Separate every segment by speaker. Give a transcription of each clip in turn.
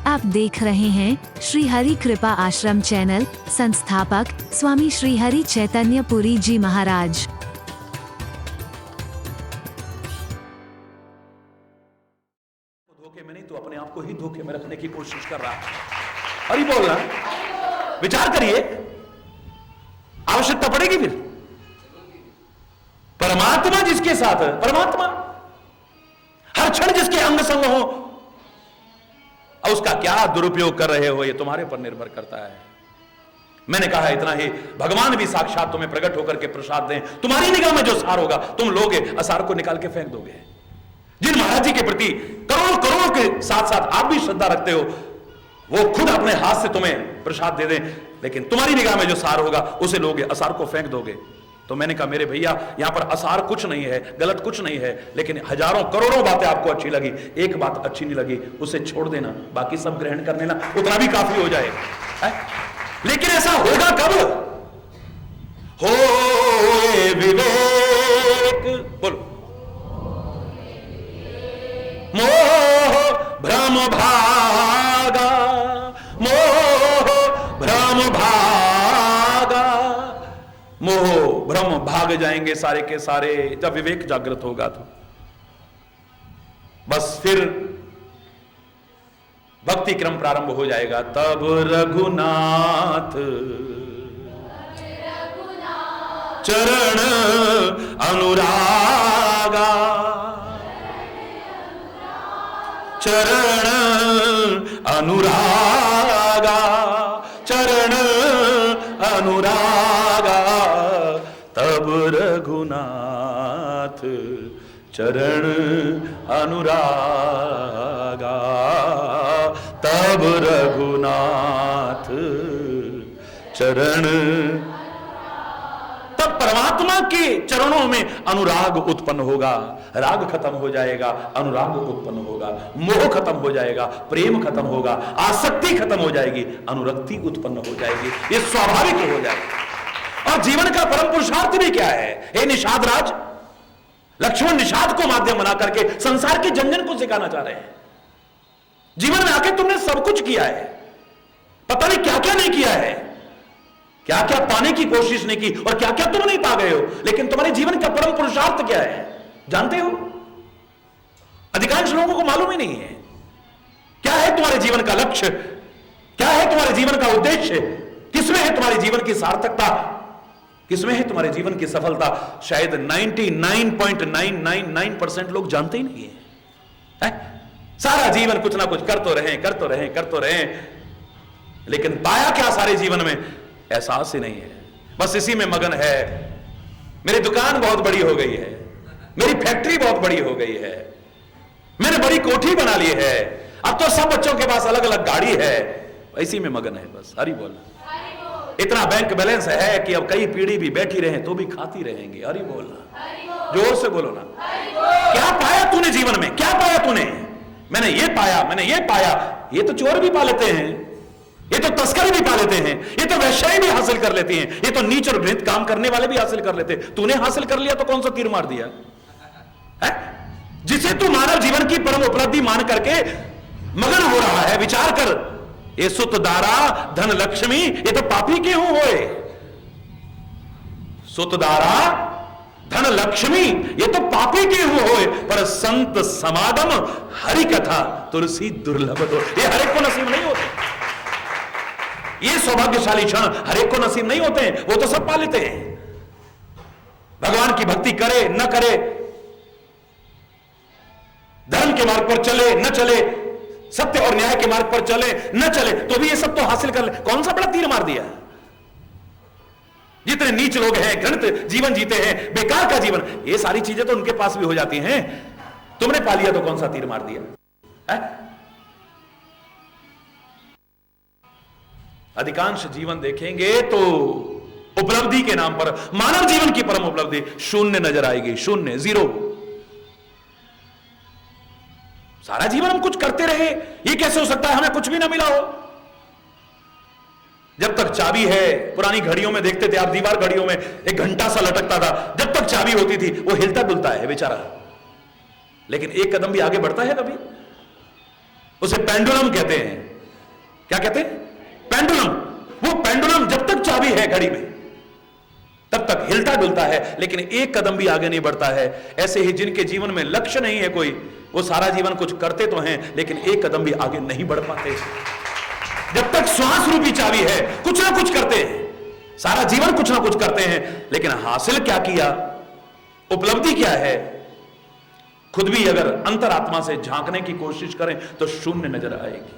Speaker 1: आप देख रहे हैं श्री हरि कृपा आश्रम चैनल। संस्थापक स्वामी श्री हरि चैतन्य पुरी जी महाराज।
Speaker 2: धोखे में नहीं तो अपने आप को ही धोखे में रखने की कोशिश कर रहा है। अरे बोलना, विचार करिए, आवश्यकता पड़ेगी फिर। परमात्मा जिसके साथ है, परमात्मा हर क्षण जिसके अंग संग हो, और उसका क्या दुरुपयोग कर रहे हो ये तुम्हारे पर निर्भर करता है। मैंने कहा इतना ही, भगवान भी साक्षात तुम्हें प्रकट होकर के प्रसाद दें, तुम्हारी निगाह में जो सार होगा तुम लोगे, असार को निकाल के फेंक दोगे। जिन महाराज जी के प्रति करोड़ों करोड़ों के साथ साथ आप भी श्रद्धा रखते हो, वो खुद अपने हाथ से तुम्हें प्रसाद दे दें, लेकिन तुम्हारी निगाह में जो सार होगा उसे लोगे, असार को फेंक दोगे। तो मैंने कहा मेरे भैया, यहां पर असार कुछ नहीं है, गलत कुछ नहीं है, लेकिन हजारों करोड़ों बातें आपको अच्छी लगी, एक बात अच्छी नहीं लगी, उसे छोड़ देना, बाकी सब ग्रहण कर लेना, उतना भी काफी हो जाएगा। लेकिन ऐसा होगा कब? हो विवेक, बोलो, मोह भ्रम भागा, मोह भ्रम भागा, मोह भ्रम भाग जाएंगे सारे के सारे जब विवेक जागृत होगा। तो बस फिर भक्ति क्रम प्रारंभ हो जाएगा। तब रघुनाथ चरण अनुरागा, चरण अनुरागा, चरण अनुरागा, तब रघुनाथ चरण अनुरागा, तब रघुनाथ चरण, तब परमात्मा के चरणों में अनुराग उत्पन्न होगा। राग खत्म हो जाएगा, अनुराग उत्पन्न होगा, मोह खत्म हो जाएगा, प्रेम खत्म होगा, आसक्ति खत्म हो जाएगी, अनुरक्ति उत्पन्न हो जाएगी। ये स्वाभाविक हो जाएगा। और जीवन का परम पुरुषार्थ भी क्या है? हे निषाद राज, लक्ष्मण निषाद को माध्यम बना करके संसार के जन जन को सिखाना चाह रहे हैं। जीवन में आके तुमने सब कुछ किया है, पता नहीं क्या क्या नहीं किया है, क्या क्या पाने की कोशिश नहीं की और क्या क्या तुम नहीं पा गए हो, लेकिन तुम्हारे जीवन का परम पुरुषार्थ क्या है जानते हो? अधिकांश लोगों को मालूम ही नहीं है। क्या है तुम्हारे जीवन का लक्ष्य, क्या है तुम्हारे जीवन का उद्देश्य, किसमें है तुम्हारे जीवन की सार्थकता, किसमें है तुम्हारे जीवन की सफलता? शायद 99.999% लोग जानते ही नहीं है। सारा जीवन कुछ ना कुछ कर तो रहे, लेकिन पाया क्या सारे जीवन में? एहसास ही नहीं है, बस इसी में मगन है। मेरी दुकान बहुत बड़ी हो गई है, मेरी फैक्ट्री बहुत बड़ी हो गई है, मैंने बड़ी कोठी बना ली है, अब तो सब बच्चों के पास अलग अलग गाड़ी है, इसी में मगन है बस। हरि बोल। इतना बैंक बैलेंस है कि अब कई पीढ़ी भी बैठी रहे तो भी खाती रहेंगे। हरि बोलना, जोर से बोलो ना। क्या पाया तूने जीवन में? क्या पाया तूने? मैंने ये पाया, मैंने ये पाया। ये तो चोर भी पा लेते हैं, ये तो तस्कर भी पा लेते हैं, ये तो वैश्याएं भी हासिल कर लेती हैं, ये तो नीच और घृणित काम करने वाले भी हासिल कर लेते हैं। तूने हासिल कर लिया तो कौन सा तीर मार दिया है? जिसे तू मानव जीवन की परम उपलब्धि मान करके मगन हो रहा है, विचार कर। ये सुत दारा धन लक्ष्मी, ये तो पापी के होए। सुत दारा धन लक्ष्मी, ये तो पापी के होए, पर संत समागम हरि कथा तुलसी दुर्लभ दो, ये हर एक को नसीब नहीं होते। ये सौभाग्यशाली क्षण हर एक को नसीब नहीं होते हैं, वो तो सब पा लेते हैं। भगवान की भक्ति करे न करे, धर्म के मार्ग पर चले न चले, सत्य और न्याय के मार्ग पर चले न चले, तो भी ये सब तो हासिल कर ले। कौन सा बड़ा तीर मार दिया? जितने नीच लोग हैं, घृणित जीवन जीते हैं, बेकार का जीवन, ये सारी चीजें तो उनके पास भी हो जाती हैं। तुमने पा लिया तो कौन सा तीर मार दिया है? अधिकांश जीवन देखेंगे तो उपलब्धि के नाम पर, मानव जीवन की परम उपलब्धि शून्य नजर आएगी, शून्य, जीरो। सारा जीवन हम कुछ करते रहे, ये कैसे हो सकता है हमें कुछ भी ना मिला हो? जब तक चाबी है, पुरानी घड़ियों में देखते थे आप, दीवार घड़ियों में एक घंटा सा लटकता था, जब तक चाबी होती थी वो हिलता डुलता है बेचारा, लेकिन एक कदम भी आगे बढ़ता है कभी? उसे पेंडुलम कहते हैं। क्या कहते हैं? पेंडुलम। वो पेंडुलम जब तक चाबी है घड़ी में तब तक हिलता डुलता है, लेकिन एक कदम भी आगे नहीं बढ़ता है। ऐसे ही जिनके जीवन में लक्ष्य नहीं है कोई, वो सारा जीवन कुछ करते तो हैं लेकिन एक कदम भी आगे नहीं बढ़ पाते। जब तक श्वास रूपी चाबी है कुछ ना कुछ करते हैं, सारा जीवन कुछ ना कुछ करते हैं, लेकिन हासिल क्या किया, उपलब्धि क्या है, खुद भी अगर अंतरात्मा से झांकने की कोशिश करें तो शून्य नजर आएगी।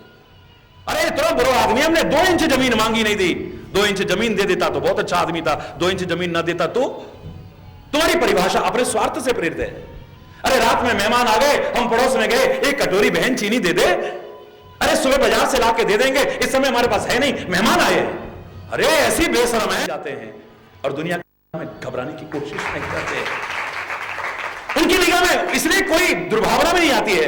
Speaker 2: अरे इतना बुरा आदमी, हमने 2 इंच जमीन मांगी नहीं दी, 2 इंच जमीन दे देता तो बहुत अच्छा आदमी था, 2 इंच जमीन ना देता तो। तुम्हारी परिभाषा अपने स्वार्थ से प्रेरित है। अरे रात में मेहमान आ गए, हम पड़ोस में गए, एक कटोरी बहन चीनी दे दे, अरे सुबह बाजार से लाके दे देंगे, इस समय हमारे पास है नहीं, मेहमान आए। अरे ऐसी बेशरम है जाते हैं और दुनिया में घबराने की कोशिश नहीं करते। उनकी निगाह में इसलिए कोई दुर्भावना भी नहीं आती है।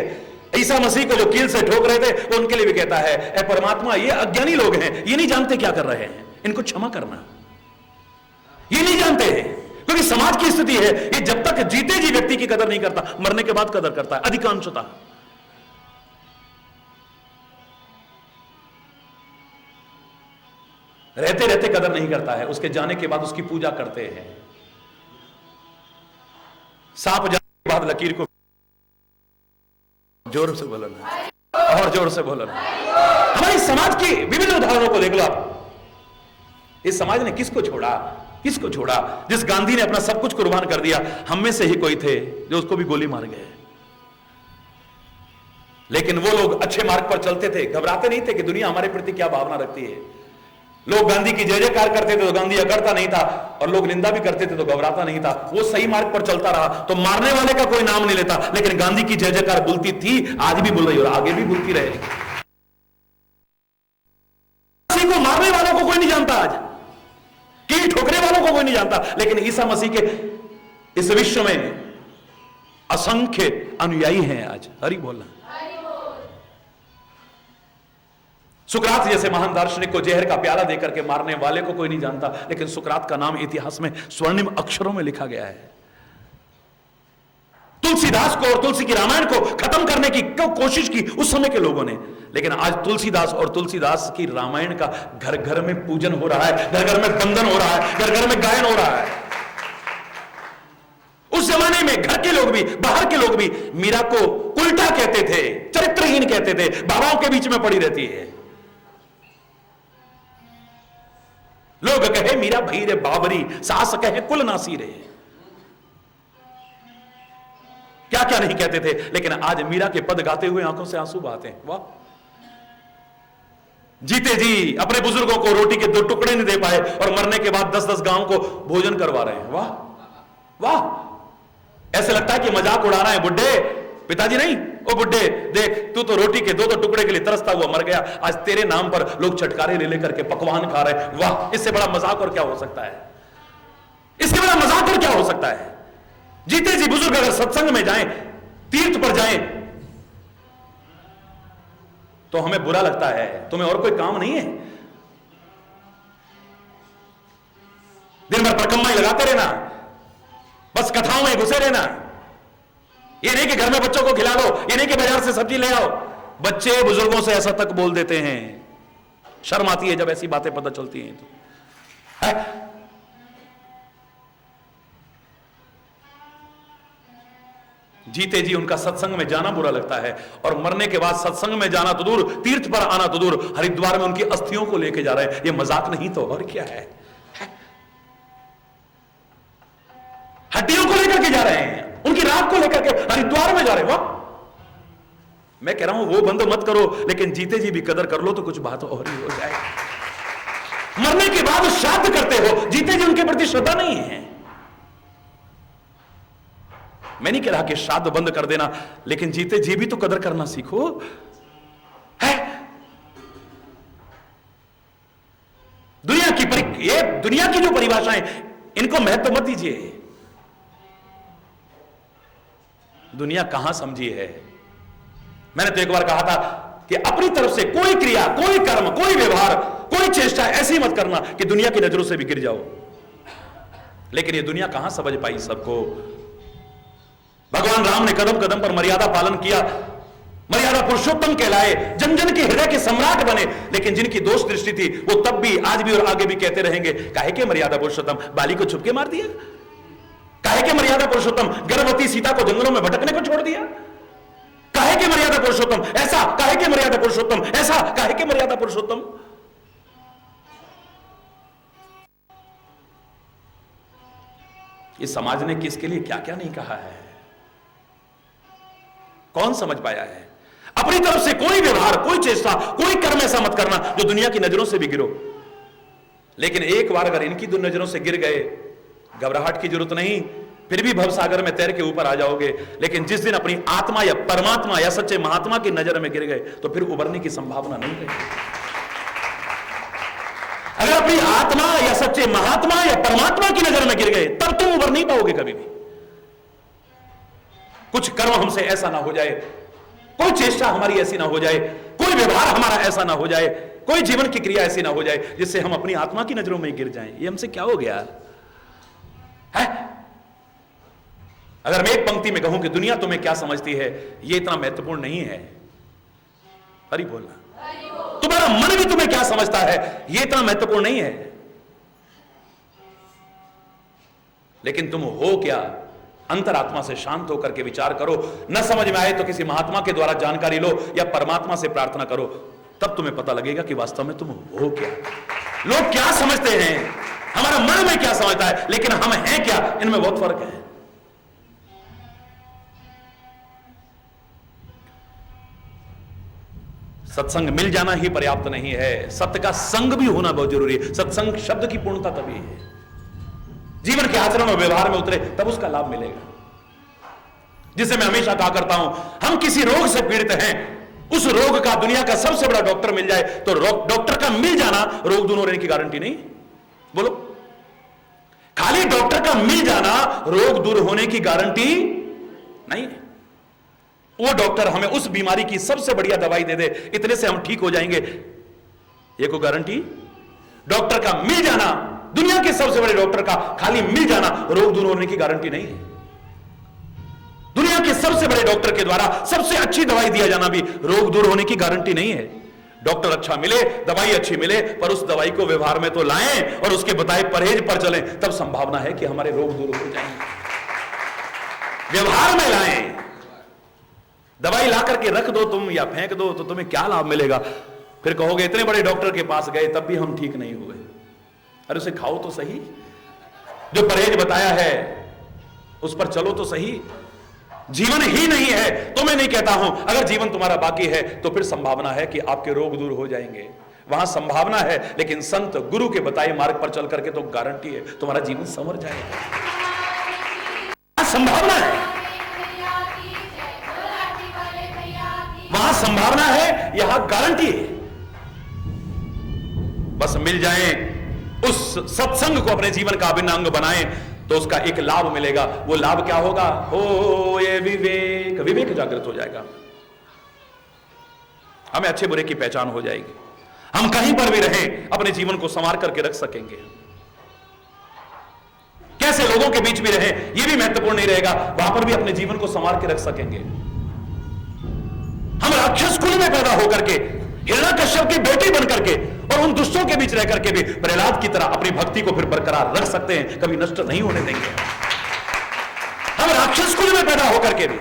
Speaker 2: ईसा मसीह को जो कील से ठोक रहे थे वो उनके लिए भी कहता है, ए परमात्मा, ये अज्ञानी लोग हैं, ये नहीं जानते क्या कर रहे हैं, इनको क्षमा करना। ये नहीं जानते हैं क्योंकि समाज की स्थिति है, ये जब तक जीते जी व्यक्ति की कदर नहीं करता, मरने के बाद कदर करता है अधिकांशतः। रहते रहते कदर नहीं करता है, उसके जाने के बाद उसकी पूजा करते हैं। सांप जाने के बाद लकीर को जोर से बोलो ना, और जोर से बोलो ना। हमारी समाज की विभिन्न उदाहरणों को देख लो आप। इस समाज ने किसको छोड़ा, किसको छोड़ा? जिस गांधी ने अपना सब कुछ कुर्बान कर दिया, हम में से ही कोई थे जो उसको भी गोली मार गए। लेकिन वो लोग अच्छे मार्ग पर चलते थे, घबराते नहीं थे कि दुनिया हमारे प्रति क्या भावना रखती है। लोग गांधी की जय जयकार करते थे तो गांधी अकड़ता नहीं था, और लोग निंदा भी करते थे तो घबराता नहीं था। वो सही मार्ग पर चलता रहा तो मारने वाले का कोई नाम नहीं लेता, लेकिन गांधी की जय जयकार बुलती थी, आज भी बुल रही और आगे भी बुलती रहेगी। किसी को मारने वालों को कोई नहीं जानता, आज की ठोकरे वालों को कोई नहीं जानता, लेकिन ईसा मसीह के इस विश्व में असंख्य अनुयायी हैं आज। हरि बोलना। सुकरात जैसे महान दार्शनिक को जहर का प्याला देकर के मारने वाले को कोई नहीं जानता, लेकिन सुकरात का नाम इतिहास में स्वर्णिम अक्षरों में लिखा गया है। तुलसीदास को और तुलसी की रामायण को खत्म करने की कोशिश की उस समय के लोगों ने, लेकिन आज तुलसीदास और तुलसीदास की रामायण का घर घर में पूजन हो रहा है, घर घर में बंधन हो रहा है, घर घर में गायन हो रहा है। उस जमाने में घर के लोग भी बाहर के लोग भी मीरा को उल्टा कहते थे, चरित्रहीन कहते थे, बाबाओं के बीच में पड़ी रहती है। लोग कहे मीरा भई रे बाबरी, सास कहे कुल नासी रे। क्या क्या नहीं कहते थे, लेकिन आज मीरा के पद गाते हुए आंखों से आंसू बहाते हैं। वाह! जीते जी अपने बुजुर्गों को रोटी के 2 टुकड़े नहीं दे पाए और मरने के बाद 10-10 गांव को भोजन करवा रहे हैं। वाह वाह! ऐसे लगता है कि मजाक उड़ा रहे हैं। बुड्ढे, पिताजी नहीं, ओ बुड्ढे देख, तू तो रोटी के 2-2 टुकड़े के लिए तरसता हुआ मर गया, आज तेरे नाम पर लोग छटकारे ले लेकर के पकवान खा रहे हैं। वाह! इससे बड़ा मजाक और क्या हो सकता है? इससे बड़ा मजाक और क्या हो सकता है? जीते जी बुजुर्ग अगर सत्संग में जाएं, तीर्थ पर जाएं, तो हमें बुरा लगता है। तुम्हें और कोई काम नहीं है? दिन भर परकम्मा लगाते रहना, बस कथाओं में घुसे रहना। ये नहीं कि घर में बच्चों को खिला लो, ये नहीं कि बाजार से सब्जी ले आओ। बच्चे बुजुर्गों से ऐसा तक बोल देते हैं, शर्म आती है जब ऐसी बातें पता चलती हैं तो है? जीते जी उनका सत्संग में जाना बुरा लगता है, और मरने के बाद सत्संग में जाना तो दूर, तीर्थ पर आना तो दूर, हरिद्वार में उनकी अस्थियों को लेके जा रहे हैं। ये मजाक नहीं तो और क्या है? हड्डियों को लेकर के जा रहे हैं, उनकी राख को लेकर के हरिद्वार में जा रहे हैं। वाह! मैं कह रहा हूं वो बंद मत करो, लेकिन जीते जी भी कदर कर लो तो कुछ बात और ही हो जाए। मरने के बाद श्राद्ध करते हो, जीते जी उनके प्रति श्रद्धा नहीं है। मैं नहीं कह रहा कि श्राद्ध बंद कर देना, लेकिन जीते जी भी तो कदर करना सीखो। है दुनिया की जो परिभाषाएं, इनको महत्व मत दीजिए। दुनिया कहां समझी है? मैंने तो एक बार कहा था कि अपनी तरफ से कोई क्रिया, कोई कर्म, कोई व्यवहार, कोई चेष्टा ऐसी मत करना कि दुनिया की नजरों से भी गिर जाओ। लेकिन ये दुनिया कहां समझ पाई सबको। भगवान राम ने कदम कदम पर मर्यादा पालन किया। मर्यादा पुरुषोत्तम कहलाए, जन जन के हृदय के सम्राट बने। लेकिन जिनकी दोष दृष्टि थी वो तब भी, आज भी और आगे भी कहते रहेंगे, काहे के मर्यादा पुरुषोत्तम बाली को छुपके मार दिया, काहे के मर्यादा पुरुषोत्तम गर्भवती सीता को जंगलों में भटकने को छोड़ दिया, काहे के मर्यादा पुरुषोत्तम ऐसा, काहे के मर्यादा पुरुषोत्तम ऐसा, काहे के मर्यादा पुरुषोत्तम। इस समाज ने किसके लिए क्या क्या नहीं कहा है, कौन समझ पाया है। अपनी तरफ से कोई व्यवहार, कोई चेष्टा, कोई कर्म ऐसा मत करना जो दुनिया की नजरों से भी गिरो। लेकिन एक बार अगर इनकी नजरों से गिर गए, घबराहट की जरूरत नहीं, फिर भी भवसागर में तैर के ऊपर आ जाओगे। लेकिन जिस दिन अपनी आत्मा या परमात्मा या सच्चे महात्मा की नजर में गिर गए तो फिर उबरने की संभावना नहीं रहेगी। अगर अपनी आत्मा या सच्चे महात्मा या परमात्मा की नजर में गिर गए तब तुम उबर नहीं पाओगे कभी भी। कुछ कर्म हमसे ऐसा ना हो जाए, कोई चेष्टा हमारी ऐसी ना हो जाए, कोई व्यवहार हमारा ऐसा ना हो जाए, कोई जीवन की क्रिया ऐसी ना हो जाए जिससे हम अपनी आत्मा की नजरों में गिर जाएं। ये हमसे क्या हो गया है? अगर मैं एक पंक्ति में कहूं कि दुनिया तुम्हें क्या समझती है, ये इतना महत्वपूर्ण नहीं है। हरि बोलना। तुम्हारा मन भी तुम्हें क्या समझता है, ये इतना महत्वपूर्ण नहीं है। लेकिन तुम हो क्या, अंतरात्मा से शांत होकर के विचार करो। न समझ में आए तो किसी महात्मा के द्वारा जानकारी लो या परमात्मा से प्रार्थना करो, तब तुम्हें पता लगेगा कि वास्तव में तुम हो क्या। लोग क्या समझते हैं, हमारा मन में क्या समझता है, लेकिन हम हैं क्या, इनमें बहुत फर्क है। सत्संग मिल जाना ही पर्याप्त नहीं है, सत्य का संग भी होना बहुत जरूरी है। सत्संग शब्द की पूर्णता तभी है, जीवन के आचरण और व्यवहार में उतरे तब उसका लाभ मिलेगा। जिसे मैं हमेशा कहा करता हूं, हम किसी रोग से पीड़ित हैं, उस रोग का दुनिया का सबसे बड़ा डॉक्टर मिल जाए तो डॉक्टर का मिल जाना रोग दूर होने की गारंटी नहीं। बोलो, खाली डॉक्टर का मिल जाना रोग दूर होने की गारंटी नहीं। वो डॉक्टर हमें उस बीमारी की सबसे बढ़िया दवाई दे दे, इतने से हम ठीक हो जाएंगे, ये कोई गारंटी? डॉक्टर का मिल जाना, दुनिया के सबसे बड़े डॉक्टर का खाली मिल जाना रोग दूर होने की गारंटी नहीं है। दुनिया के सबसे बड़े डॉक्टर के द्वारा सबसे अच्छी दवाई दिया जाना भी रोग दूर होने की गारंटी नहीं है। डॉक्टर अच्छा मिले, दवाई अच्छी मिले, पर उस दवाई को व्यवहार में तो लाएं और उसके बताए परहेज पर चलें, तब संभावना है कि हमारे रोग दूर हो जाएंगे। व्यवहार में लाएं, दवाई ला करके रख दो तुम या फेंक दो तो तुम्हें क्या लाभ मिलेगा? फिर कहोगे इतने बड़े डॉक्टर के पास गए तब भी हम ठीक नहीं हुए। अरे उसे खाओ तो सही, जो परहेज बताया है उस पर चलो तो सही। जीवन ही नहीं है तो मैं नहीं कहता हूं, अगर जीवन तुम्हारा बाकी है तो फिर संभावना है कि आपके रोग दूर हो जाएंगे, वहां संभावना है। लेकिन संत गुरु के बताए मार्ग पर चल करके तो गारंटी है तुम्हारा जीवन संवर जाएगा, संभावना है, वहां संभावना है, यहां गारंटी है। बस मिल जाए, उस सत्संग को अपने जीवन का अभिन्न अंग बनाएं तो उसका एक लाभ मिलेगा। वो लाभ क्या होगा? हो ये विवेक, विवेक जागृत हो जाएगा, हमें अच्छे बुरे की पहचान हो जाएगी, हम कहीं पर भी रहें अपने जीवन को संवार करके रख सकेंगे। कैसे लोगों के बीच भी रहें यह भी महत्वपूर्ण नहीं रहेगा, वहां पर भी अपने जीवन को संवार के रख सकेंगे। हम राक्षस कुल में पैदा होकर के, हिरण्यकश्यप की बेटी बन करके और उन दुष्टों के बीच रह करके भी प्रहलाद की तरह अपनी भक्ति को फिर बरकरार रख सकते हैं, कभी नष्ट नहीं होने देंगे। हम राक्षस कुल में पैदा होकर के भी,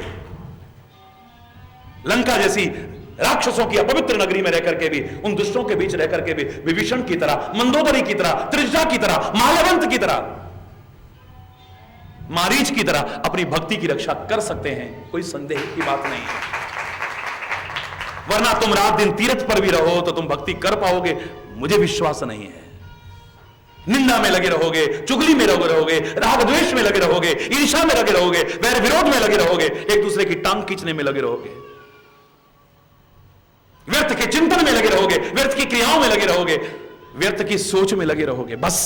Speaker 2: लंका जैसी राक्षसों की अपवित्र नगरी में रहकर के भी, उन दुष्टों के बीच रहकर के भी विभीषण की तरह, मंदोदरी की तरह, त्रिजटा की तरह, मालवंत की तरह, मारीच की तरह अपनी भक्ति की रक्षा कर सकते हैं, कोई संदेह की बात नहीं है। वरना तुम रात दिन तीर्थ पर भी रहो तो तुम भक्ति कर पाओगे, मुझे विश्वास नहीं है। निंदा में लगे रहोगे, चुगली में लगे रहोगे, राग द्वेष में लगे रहोगे, ईर्ष्या में लगे रहोगे, वैर विरोध में लगे रहोगे, एक दूसरे की टांग खींचने में लगे रहोगे, व्यर्थ के चिंतन में लगे रहोगे, व्यर्थ की क्रियाओं में लगे रहोगे, व्यर्थ की सोच में लगे रहोगे। बस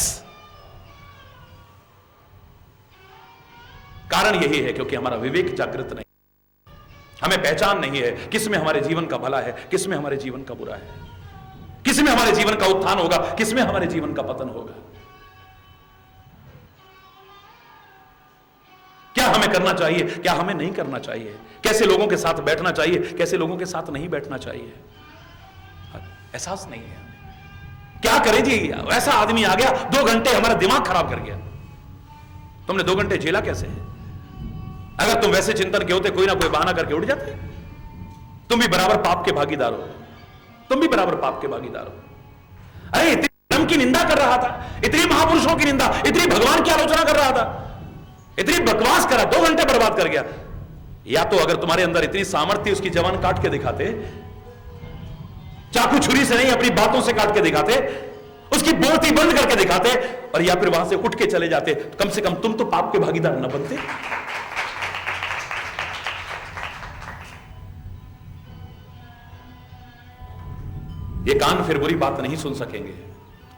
Speaker 2: कारण यही है क्योंकि हमारा विवेक जागृत नहीं, हमें पहचान नहीं है किसमें हमारे जीवन का भला है, किसमें हमारे जीवन का बुरा है, किसमें हमारे जीवन का उत्थान होगा, किसमें हमारे जीवन का पतन होगा। क्या हमें करना चाहिए, क्या हमें नहीं करना चाहिए, कैसे लोगों के साथ बैठना चाहिए, कैसे लोगों के साथ नहीं बैठना चाहिए, एहसास नहीं है। क्या करें जी, ऐसा आदमी आ गया 2 घंटे हमारा दिमाग खराब कर गया। तुमने 2 घंटे झेला कैसे? अगर तुम वैसे चिंतन के होते, कोई ना कोई बहाना करके उठ जाते। तुम भी बराबर पाप के भागीदार हो, तुम भी बराबर पाप के भागीदार हो। अरे इतनी धर्म की निंदा कर रहा था, इतनी महापुरुषों की निंदा, इतनी भगवान की आलोचना कर रहा था, इतनी बकवास करा, 2 घंटे बर्बाद कर गया। या तो अगर तुम्हारे अंदर इतनी सामर्थ्य, उसकी जवान काट के दिखाते, चाकू छुरी से नहीं अपनी बातों से काट के दिखाते, उसकी बोलती बंद करके दिखाते, और या फिर वहां से उठ के चले जाते, कम से कम तुम तो पाप के भागीदार न बनते। ये कान फिर बुरी बात नहीं सुन सकेंगे,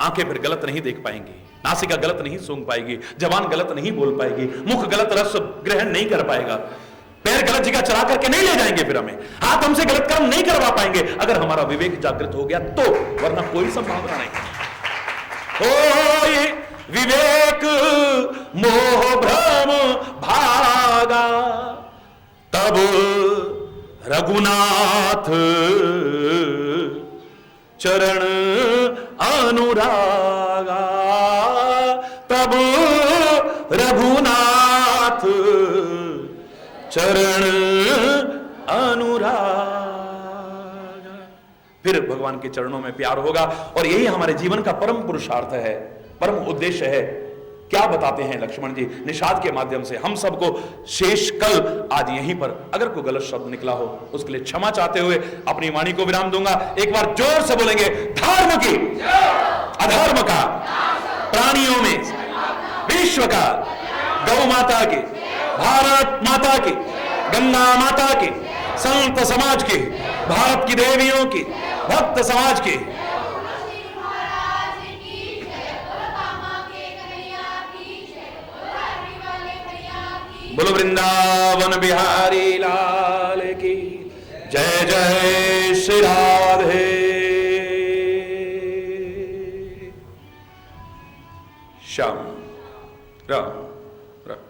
Speaker 2: आंखें फिर गलत नहीं देख पाएंगी, नासिका गलत नहीं सूंघ पाएगी, जबान गलत नहीं बोल पाएगी, मुख गलत रस ग्रहण नहीं कर पाएगा, पैर गलत जगह चला करके नहीं ले जाएंगे फिर हमें, हाथ हमसे गलत कर्म नहीं करवा पाएंगे अगर हमारा विवेक जागृत हो गया तो, वरना कोई संभावना नहीं। ओ ये विवेक मोह भ्रम भागा, तब रघुनाथ चरण अनुरागा, तब रघुनाथ चरण अनुरागा। फिर भगवान के चरणों में प्यार होगा, और यही हमारे जीवन का परम पुरुषार्थ है, परम उद्देश्य है। क्या बताते हैं लक्ष्मण जी निषाद के माध्यम से हम सबको? शेष कल आज यहीं पर अगर कोई गलत शब्द निकला हो उसके लिए क्षमा चाहते हुए अपनी वाणी को विराम दूंगा। एक बार जोर से बोलेंगे, धर्म की अधर्म का, प्राणियों में विश्व का, गौ माता की, भारत माता की, गंगा माता की, संत समाज की, भारत की देवियों की, भक्त समाज की, बोलो वृंदावन बिहारी लाल की जय। जय श्री राधे श्याम राम राम।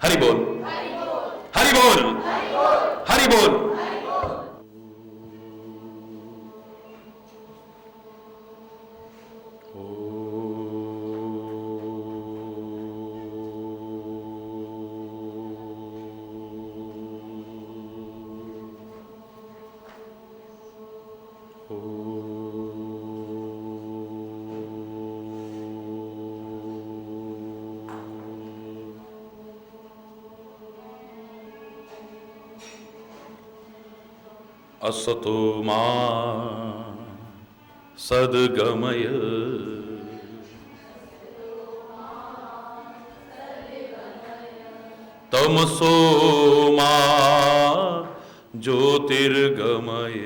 Speaker 2: हरि बोल, हरि बोल, हरि बोल। असतो मा सद्गमय, तमसो मा ज्योतिर्गमय,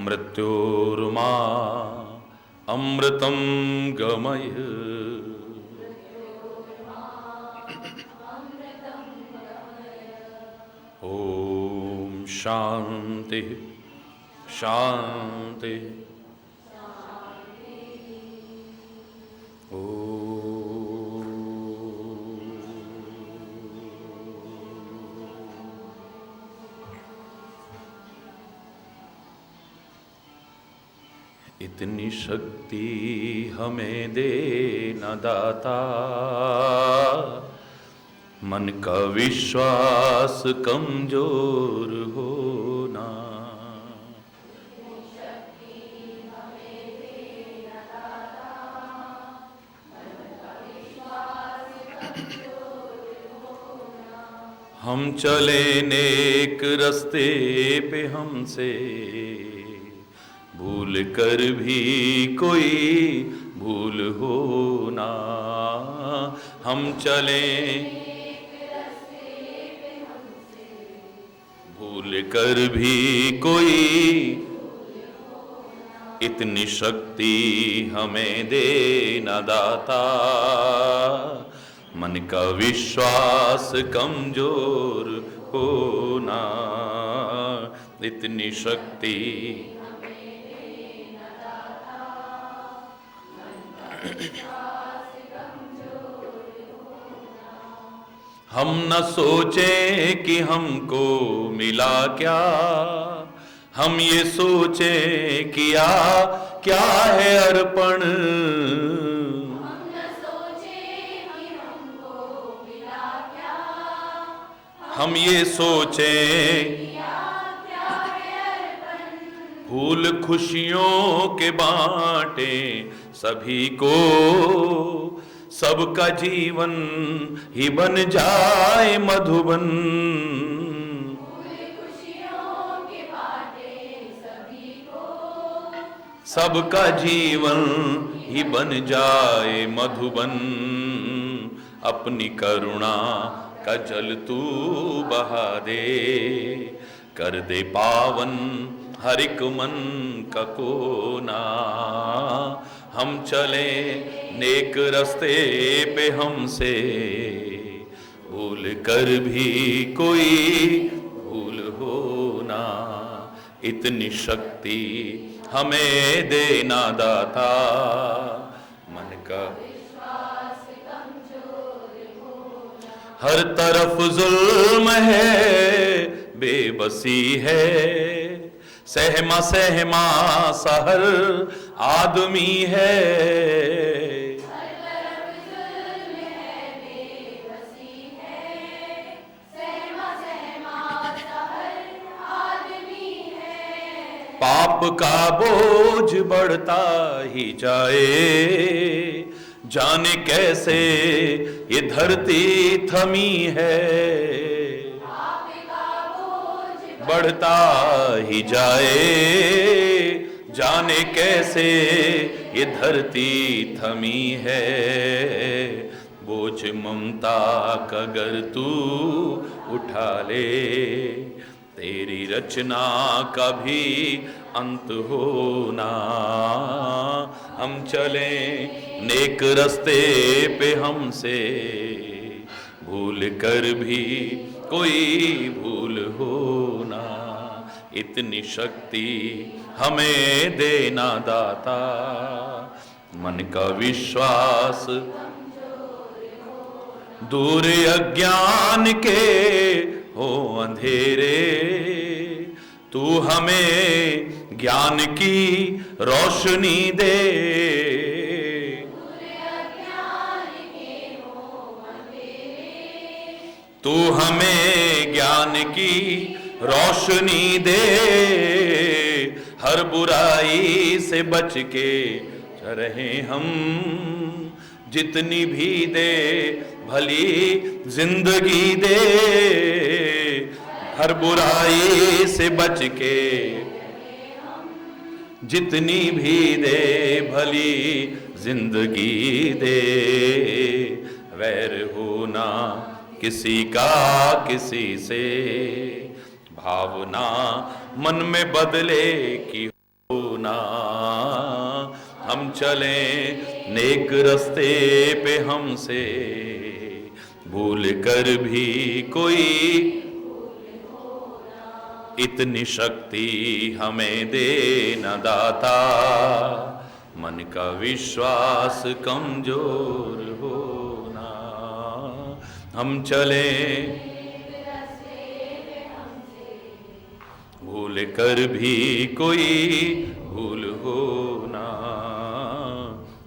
Speaker 2: मृत्योर्मा अमृतं गमय। ओम शांति शांति। इतनी शक्ति हमें दे न दाता, मन का विश्वास कमजोर होना। हम चले नेक रस्ते पे, हमसे भूल कर भी कोई भूल होना। हम चले भूल कर भी कोई, इतनी शक्ति हमें दे न दाता, मन का विश्वास कमजोर होना। इतनी शक्ति हम न सोचे कि हमको मिला क्या, हम ये सोचे किया क्या है अर्पण।
Speaker 3: हम न सोचे कि हमको मिला क्या,
Speaker 2: हम ये सोचे
Speaker 3: किया क्या है अर्पण।
Speaker 2: फूल खुशियों के बांटे सभी को, सबका जीवन ही बन जाए मधुबन।
Speaker 3: फूल खुशियों के बाटे सभी को,
Speaker 2: सबका जीवन ही बन जाए मधुबन। अपनी करुणा का जल तू बहा दे, कर दे पावन हर एक मन का कोना। हम चले नेक रास्ते पे हमसे, भूल कर भी कोई भूल हो ना। इतनी शक्ति हमें देना दाता, मन का
Speaker 3: विश्वास कमजोर हो।
Speaker 2: हर तरफ जुल्म है, बेबसी है, सहमा सहमा सा हर आदमी है।
Speaker 3: हर तरफ जुल्म है, बेबसी है, सहमा सहमा सा हर आदमी है।
Speaker 2: पाप का बोझ बढ़ता ही जाए, जाने कैसे ये धरती थमी है।
Speaker 3: पाप का बोझ
Speaker 2: बढ़ता ही जाए, जाने कैसे ये धरती थमी है। बोझ ममता का अगर तू उठा ले, तेरी रचना का भी अंत होना। हम चले नेक रास्ते पे हमसे, भूल कर भी कोई भूल होना। इतनी शक्ति हमें देना दाता, मन का विश्वास दूर अज्ञान के हो अंधेरे। तू हमें ज्ञान की रोशनी दे, तू हमें ज्ञान की रोशनी दे। हर बुराई से बच के रहे हम, जितनी भी दे भली जिंदगी दे। हर बुराई से बच के जितनी भी दे भली जिंदगी दे। वैर होना किसी का किसी से, भावना मन में बदले की होना। हम चले नेक रास्ते पे हमसे, भूल कर भी कोई इतनी शक्ति हमें देना दाता। मन का विश्वास कमजोर होना। हम चले भूल कर भी कोई भूल होना।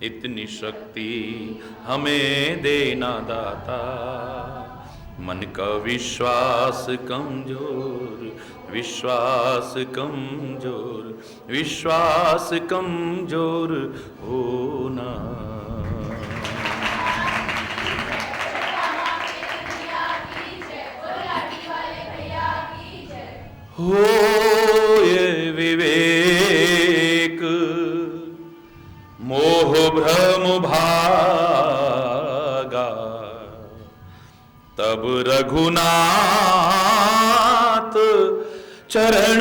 Speaker 2: इतनी शक्ति हमें देना दाता। मन का विश्वास कमजोर, विश्वास कमजोर, विश्वास कमजोर होना। हो ये विवेक मोह भ्रम भागा, तब रघुनाथ चरण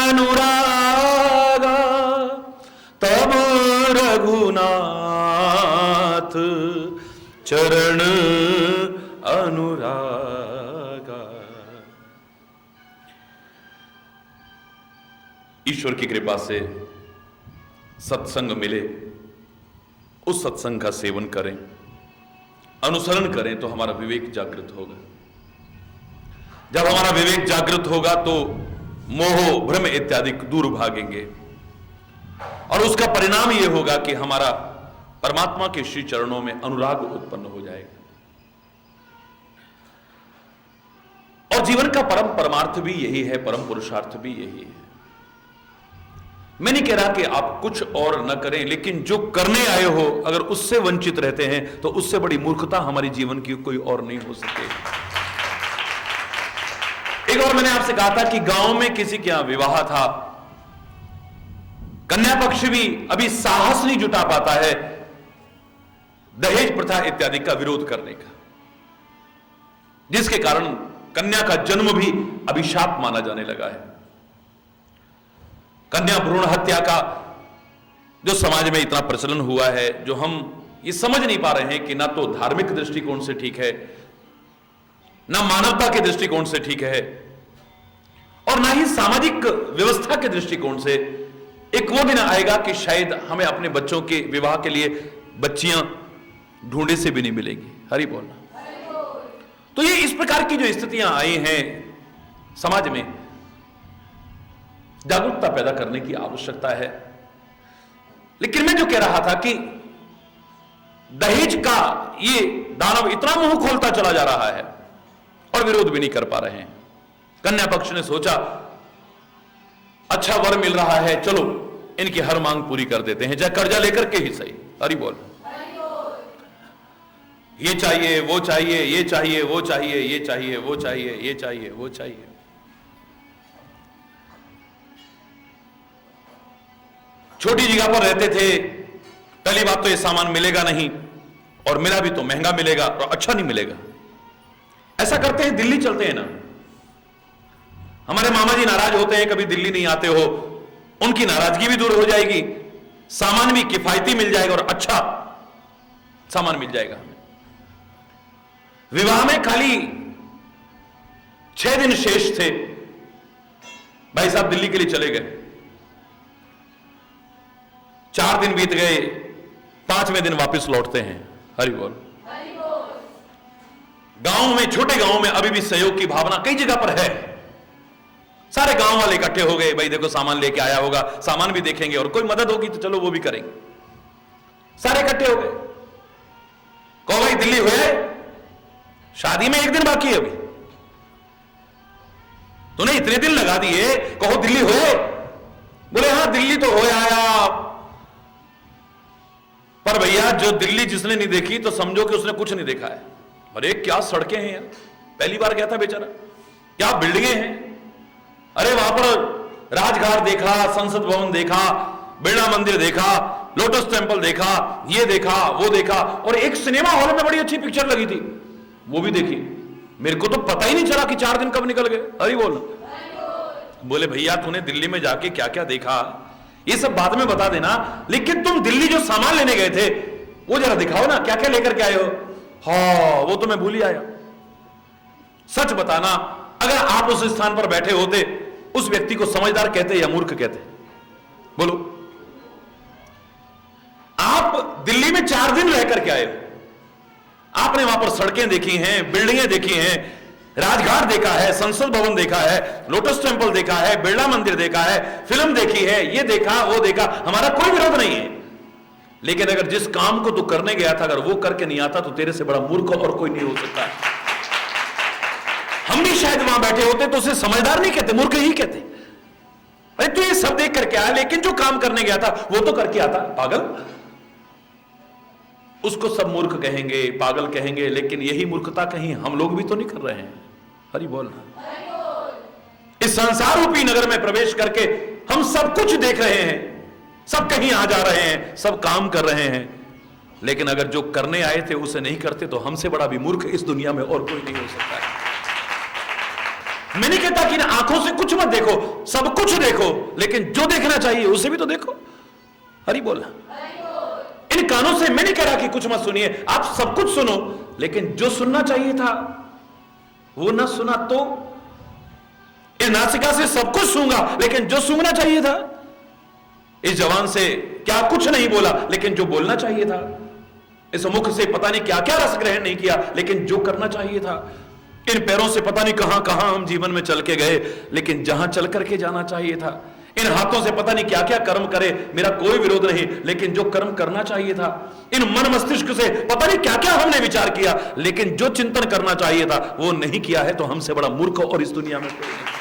Speaker 2: अनुरागा। तब रघुनाथ चरण अनुरागा। ईश्वर की कृपा से सत्संग मिले उस सत्संग का सेवन करें, अनुसरण करें, तो हमारा विवेक जागृत होगा। जब हमारा विवेक जागृत होगा तो मोह भ्रम इत्यादि दूर भागेंगे, और उसका परिणाम यह होगा कि हमारा परमात्मा के श्री चरणों में अनुराग उत्पन्न हो जाएगा। और जीवन का परम परमार्थ भी यही है, परम पुरुषार्थ भी यही है। मैं नहीं कह रहा कि आप कुछ और न करें, लेकिन जो करने आए हो अगर उससे वंचित रहते हैं तो उससे बड़ी मूर्खता हमारी जीवन की कोई और नहीं हो सके। एक और मैंने आपसे कहा था कि गांव में किसी के यहां विवाह था, कन्या पक्ष भी अभी साहस नहीं जुटा पाता है दहेज प्रथा इत्यादि का विरोध करने का, जिसके कारण कन्या का जन्म भी अभिशाप माना जाने लगा है। कन्या भ्रूण हत्या का जो समाज में इतना प्रचलन हुआ है, जो हम ये समझ नहीं पा रहे हैं कि ना तो धार्मिक दृष्टिकोण से ठीक है, ना मानवता के दृष्टिकोण से ठीक है, और ना ही सामाजिक व्यवस्था के दृष्टिकोण से। एक वो दिन आएगा कि शायद हमें अपने बच्चों के विवाह के लिए बच्चियां ढूंढे से भी नहीं मिलेगी। हरि बोलना। तो ये इस प्रकार की जो स्थितियां आई हैं समाज में, जागरूकता पैदा करने की आवश्यकता है। लेकिन मैं जो कह रहा था कि दहेज का ये दानव इतना मुंह खोलता चला जा रहा है और विरोध भी नहीं कर पा रहे हैं। कन्या पक्ष ने सोचा अच्छा वर मिल रहा है, चलो इनकी हर मांग पूरी कर देते हैं, चाहे कर्जा लेकर के ही सही। हरि बोल। ये चाहिए, वो चाहिए, ये चाहिए, वो चाहिए, ये चाहिए, वो चाहिए, ये चाहिए, वो चाहिए। छोटी जगह पर रहते थे, पहली बात तो ये सामान मिलेगा नहीं, और मिला भी तो महंगा मिलेगा और अच्छा नहीं मिलेगा। ऐसा करते हैं, दिल्ली चलते हैं ना। हमारे मामा जी नाराज होते हैं, कभी दिल्ली नहीं आते हो, उनकी नाराजगी भी दूर हो जाएगी, सामान भी किफायती मिल जाएगा और अच्छा सामान मिल जाएगा हमें। विवाह में खाली 6 दिन शेष थे, भाई साहब दिल्ली के लिए चले गए। 4 दिन बीत गए, 5वें दिन वापस लौटते हैं। हरि बोल। गांव में, छोटे गांव में अभी भी सहयोग की भावना कई जगह पर है। सारे गांव वाले इकट्ठे हो गए, भाई देखो सामान लेके आया होगा, सामान भी देखेंगे, और कोई मदद होगी तो चलो वो भी करेंगे। सारे इकट्ठे हो गए। कहो भाई दिल्ली हुए, शादी में 1 दिन बाकी है अभी, तूने इतने दिन लगा दिए, कहो दिल्ली हुए। बोले हाँ दिल्ली तो हो आया, पर भैया जो दिल्ली जिसने नहीं देखी तो समझो कि उसने कुछ नहीं देखा है। अरे क्या सड़कें हैं यार, पहली बार गया था बेचारा, क्या बिल्डिंगें हैं। अरे वहां पर राजघाट देखा, संसद भवन देखा, बिरला मंदिर देखा, लोटस टेंपल देखा, ये देखा, वो देखा, और एक सिनेमा हॉल में बड़ी अच्छी पिक्चर लगी थी, वो भी देखी। मेरे को तो पता ही नहीं चला कि 4 दिन कब निकल गए। अरे बोल। बोले भैया तूने दिल्ली में जाके क्या क्या देखा, ये सब बाद में बता देना, लेकिन तुम दिल्ली जो सामान लेने गए थे वो जरा दिखाओ ना, क्या क्या लेकर के आए हो। हाँ वो तो मैं भूल ही आया। सच बताना, अगर आप उस स्थान पर बैठे होते, उस व्यक्ति को समझदार कहते या मूर्ख कहते? बोलो। आप दिल्ली में 4 दिन रह करके आए हो, आपने वहां पर सड़कें देखी हैं, बिल्डिंगें देखी हैं, राजघाट देखा है, संसद भवन देखा है, लोटस टेंपल देखा है, बिरला मंदिर देखा है, फिल्म देखी है, ये देखा, वो देखा, हमारा कोई विरोध नहीं है। लेकिन अगर जिस काम को तू करने गया था अगर वो करके नहीं आता तो तेरे से बड़ा मूर्ख और कोई नहीं हो सकता। हम भी शायद वहां बैठे होते तो उसे समझदार नहीं कहते, मूर्ख ही कहते। अरे तू ये सब देख करके आया, लेकिन जो काम करने गया था वो तो करके आता, पागल। उसको सब मूर्ख कहेंगे, पागल कहेंगे, लेकिन यही मूर्खता कहीं हम लोग भी तो नहीं कर रहे हैं। हरि बोल। इस संसार रूपी नगर में प्रवेश करके हम सब कुछ देख रहे हैं, सब कहीं आ जा रहे हैं, सब काम कर रहे हैं, लेकिन अगर जो करने आए थे उसे नहीं करते तो हमसे बड़ा भी मूर्ख इस दुनिया में और कोई नहीं हो सकता है। मैं नहीं कहता कि इन आंखों से कुछ मत देखो, सब कुछ देखो, लेकिन जो देखना चाहिए उसे भी तो देखो। हरि बोल। इन कानों से मैं नहीं कह रहा कि कुछ मत सुनिए, आप सब कुछ सुनो, लेकिन जो सुनना चाहिए था वो ना सुना तो? इस नासिका से सब कुछ सूंगा, लेकिन जो सूंघना चाहिए था, इस जवान से क्या कुछ नहीं बोला, लेकिन जो बोलना चाहिए था। इस मुख से पता नहीं क्या क्या रस ग्रहण नहीं किया, लेकिन जो करना चाहिए था। इन पैरों से पता नहीं कहां कहां हम जीवन में चल के गए, लेकिन जहां चल करके जाना चाहिए था। इन हाथों से पता नहीं क्या क्या कर्म करे, मेरा कोई विरोध नहीं, लेकिन जो कर्म करना चाहिए था। इन मन मस्तिष्क से पता नहीं क्या क्या हमने विचार किया, लेकिन जो चिंतन करना चाहिए था वो नहीं किया है, तो हमसे बड़ा मूर्ख और इस दुनिया में कोई नहीं।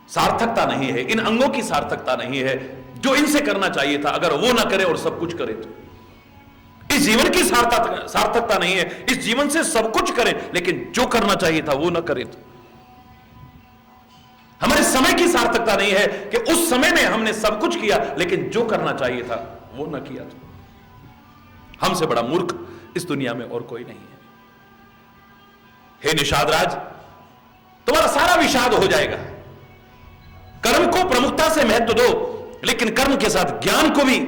Speaker 2: सार्थकता नहीं है, इन अंगों की सार्थकता नहीं है। जो इनसे करना चाहिए था अगर वो ना करे और सब कुछ करे, तो इस जीवन की सार्थकता नहीं है। इस जीवन से सब कुछ करें, लेकिन जो करना चाहिए था वो ना करे, तो हमारे समय की सार्थकता नहीं है कि उस समय में हमने सब कुछ किया, लेकिन जो करना चाहिए था वो ना किया, तो हमसे बड़ा मूर्ख इस दुनिया में और कोई नहीं है। हे निषाद राज, तुम्हारा सारा विषाद हो जाएगा। कर्म को प्रमुखता से महत्व दो, लेकिन कर्म के साथ ज्ञान को भी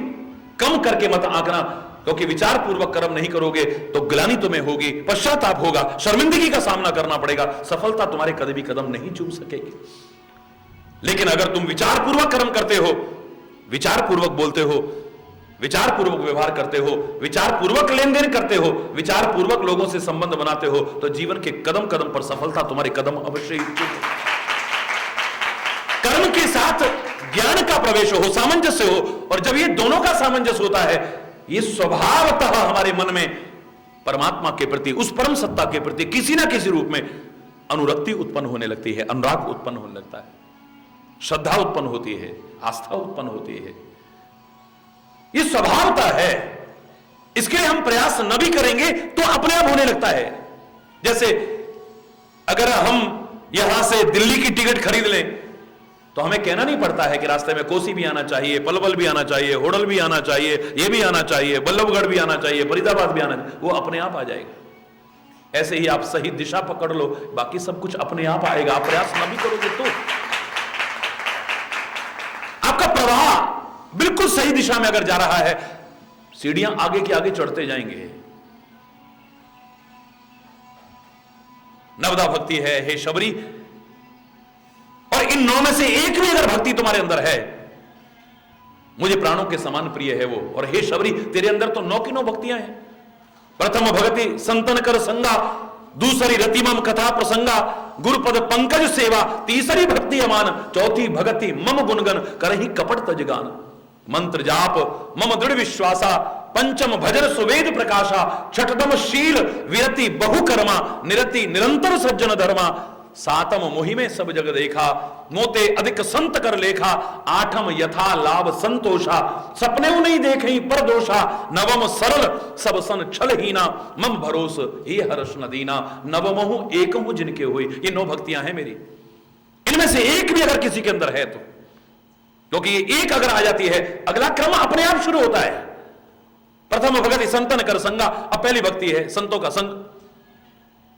Speaker 2: कम करके मत आंकना, क्योंकि विचार पूर्वक कर्म नहीं करोगे तो ग्लानि तुम्हें होगी, पश्चाताप होगा, शर्मिंदगी का सामना करना पड़ेगा, सफलता तुम्हारे कदम भी कदम नहीं चूम सकेगी। लेकिन अगर तुम विचार पूर्वक कर्म करते हो, विचार पूर्वक बोलते हो, विचार पूर्वक व्यवहार करते हो, विचार पूर्वक लेन देन करते हो, विचार पूर्वक लोगों से संबंध बनाते हो, तो जीवन के कदम कदम पर सफलता तुम्हारे कदम अवश्य ही चूमेगी। कर्म के साथ ज्ञान का प्रवेश हो, सामंजस्य हो, और जब ये दोनों का सामंजस्य होता है, ये स्वभावतः हमारे मन में परमात्मा के प्रति, उस परम सत्ता के प्रति किसी ना किसी रूप में अनुरक्ति उत्पन्न होने लगती है, अनुराग उत्पन्न होने लगता है, श्रद्धा उत्पन्न होती है, आस्था उत्पन्न होती है। ये स्वभावतः है। इसके लिए हम प्रयास न भी करेंगे तो अपने आप होने लगता है। जैसे अगर हम यहां से दिल्ली की टिकट खरीद लें तो हमें कहना नहीं पड़ता है कि रास्ते में कोसी भी आना चाहिए, पलवल भी आना चाहिए, होडल भी आना चाहिए, ये भी आना चाहिए, बल्लभगढ़ भी आना चाहिए, फरीदाबाद भी आना चाहिए, वो अपने आप आ जाएगा। ऐसे ही आप सही दिशा पकड़ लो, बाकी सब कुछ अपने आप आएगा। आप प्रयास ना भी करोगे तो आपका प्रवाह बिल्कुल सही दिशा में अगर जा रहा है, सीढ़ियां आगे के आगे चढ़ते जाएंगे। नवदा भक्ति है, हे शबरी, और इन 9 में से एक भी अगर भक्ति तुम्हारे अंदर है, मुझे प्राणों के समान प्रिय है वो। और हे शबरी, तेरे अंदर तो 9 की 9 भक्तियां हैं। प्रथम भगति संतन कर संगा, दूसरी रतिमम कथा प्रसंगा, गुरुपद पंकज सेवा, तीसरी भक्ति अमान, चौथी भगति मम गुणगन करहि कपट तजगान, मंत्र जाप मम दृढ़ विश्वासा, पंचम भजन सुवेद प्रकाशा, छठम शील विरति बहुकर्मा, निरति निरंतर सज्जन धर्मा, सातम मोहि में सब जग देखा, मोते अधिक संत कर लेखा, आठम यथा लाभ संतोषा, सपने नहीं देखे पर दोषा, नवम सरल सब सन छल हीना, मम भरोस हे हर्ष नदीना, नवमहु एकमु जिनके हुए। ये 9 भक्तियां हैं मेरी। इनमें से एक भी अगर किसी के अंदर है तो, क्योंकि ये एक अगर आ जाती है, अगला क्रम अपने आप शुरू होता है। प्रथम भगति संतन कर संगा, अब पहली भक्ति है संतों का संग।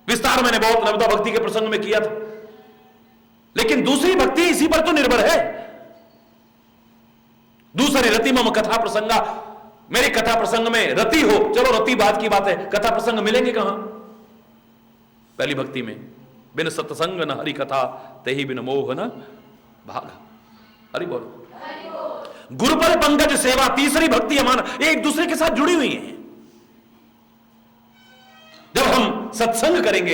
Speaker 2: विस्तार मैंने बहुत नवदा भक्ति के प्रसंग में किया था, लेकिन दूसरी भक्ति इसी पर तो निर्भर है। दूसरी रति मम कथा प्रसंगा, मेरी कथा प्रसंग में रति हो। चलो रति बात की बात है, कथा प्रसंग मिलेंगे कहां? पहली भक्ति में, बिन सत्संग न हरि कथा, तेहि बिन मोह न भाग। हरि बोल। गुरुपद पंकज सेवा, तीसरी भक्ति अमान, एक दूसरे के साथ जुड़ी हुई है। जब हम सत्संग करेंगे,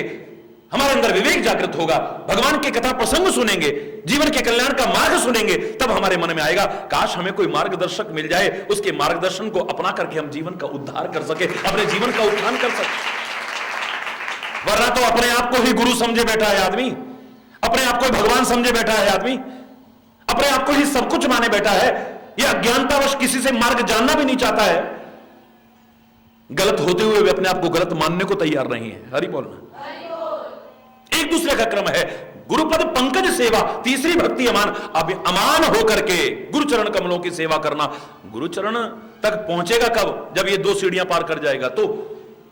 Speaker 2: हमारे अंदर विवेक जागृत होगा, भगवान के कथा प्रसंग सुनेंगे, जीवन के कल्याण का मार्ग सुनेंगे, तब हमारे मन में आएगा काश हमें कोई मार्गदर्शक मिल जाए, उसके मार्गदर्शन को अपना करके हम जीवन का उद्धार कर सके, अपने जीवन का उत्थान कर सके। वरना तो अपने आप को ही गुरु समझे बैठा है आदमी, अपने आप को भगवान समझे बैठा है आदमी, अपने आप को ही सब कुछ माने बैठा है, यह अज्ञानतावश किसी से मार्ग जानना भी नहीं चाहता है। गलत होते हुए भी अपने आप को गलत मानने को तैयार नहीं है। हरि बोलना। एक दूसरे का क्रम है। गुरुपद पंकज सेवा, तीसरी भक्ति अमान। अब अमान होकर के गुरुचरण कमलों की सेवा करना। गुरुचरण तक पहुंचेगा कब? जब ये 2 सीढ़ियां पार कर जाएगा। तो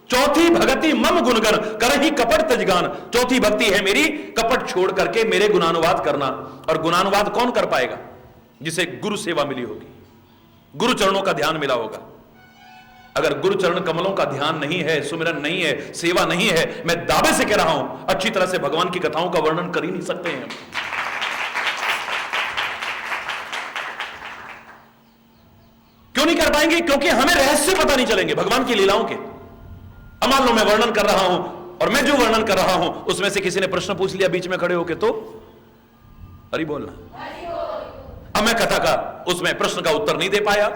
Speaker 2: चौथी भक्ति मम गुणगन करहि कपट तजगान, चौथी भक्ति है मेरी कपट छोड़ करके मेरे गुणानुवाद करना। और गुणानुवाद कौन कर पाएगा? जिसे गुरु सेवा मिली होगी, गुरु चरणों का ध्यान मिला होगा। अगर गुरु चरण कमलों का ध्यान नहीं है, सुमिरन नहीं है, सेवा नहीं है, मैं दावे से कह रहा हूं अच्छी तरह से भगवान की कथाओं का वर्णन कर ही नहीं सकते हैं। क्यों नहीं कर पाएंगे? क्योंकि हमें रहस्य पता नहीं चलेंगे भगवान की लीलाओं के। अब मान लो मैं वर्णन कर रहा हूं और मैं जो वर्णन कर रहा हूं उसमें से किसी ने प्रश्न पूछ लिया बीच में खड़े होके, तो हरि बोलना। अब मैं कथा का उसमें प्रश्न का उत्तर नहीं दे पाया,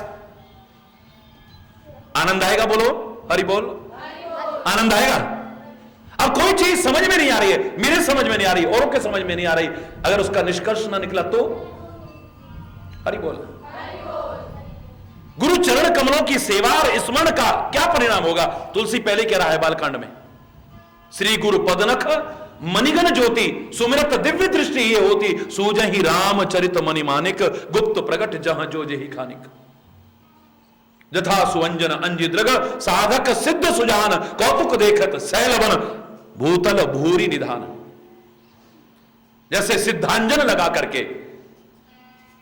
Speaker 2: आनंद आएगा? बोलो हरि बोल। आनंद आएगा? अब कोई चीज समझ में नहीं आ रही है, मेरे समझ में नहीं आ रही, औरों के समझ में नहीं आ रही, अगर उसका निष्कर्ष ना निकला तो हरि बोल। गुरु चरण कमलों की सेवा और स्मरण का क्या परिणाम होगा? तुलसी पहले कह रहा है बालकांड में, श्री गुरु पदनख मणिगण ज्योति सुमिरत दिव्य दृष्टि ये होती, सूजहि रामचरित मणि मानिक गुप्त प्रगट जहां जो जेहि खानिक। जथा सुअंजन अंजिद्रग साधक सिद्ध सुजान कौतुक देखत सैलवन भूतल भूरी निधान। जैसे सिद्धांजन लगा करके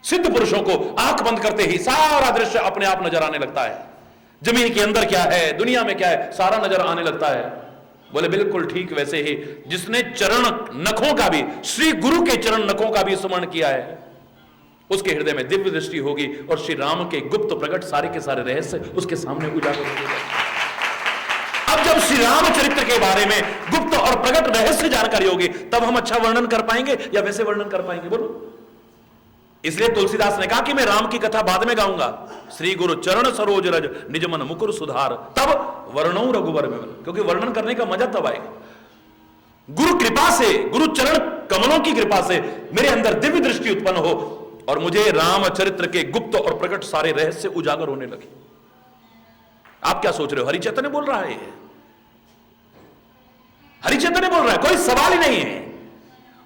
Speaker 2: सिद्ध पुरुषों को आंख बंद करते ही सारा दृश्य अपने आप नजर आने लगता है, जमीन के अंदर क्या है, दुनिया में क्या है, सारा नजर आने लगता है। बोले बिल्कुल ठीक वैसे ही जिसने चरण नखों का भी, श्री गुरु के चरण नखों का भी स्मरण किया है, उसके हृदय में दिव्य दृष्टि होगी और श्री राम के गुप्त प्रकट सारे के सारे रहस्य उसके सामने उजागर होंगे। अब जब श्री राम चरित्र के बारे में गुप्त और प्रकट रहस्य जानकारी होगी तब हम अच्छा वर्णन कर पाएंगे या वैसे वर्णन कर पाएंगे? बोलो। इसलिए तुलसीदास ने कहा कि मैं राम की कथा बाद में गाऊंगा, श्री गुरु चरण सरोज रज निज मन मुकुर सुधार तब वर्णो रघुवर में, क्योंकि वर्णन करने का मजा तब आएगा। गुरु कृपा से, गुरु चरण कमलों की कृपा से मेरे अंदर दिव्य दृष्टि उत्पन्न हो और मुझे राम चरित्र के गुप्त और प्रकट सारे रहस्य उजागर होने लगे। आप क्या सोच रहे हो? हरि चैतन्य बोल रहा है, हरि चैतन्य बोल रहा है, कोई सवाल ही नहीं है।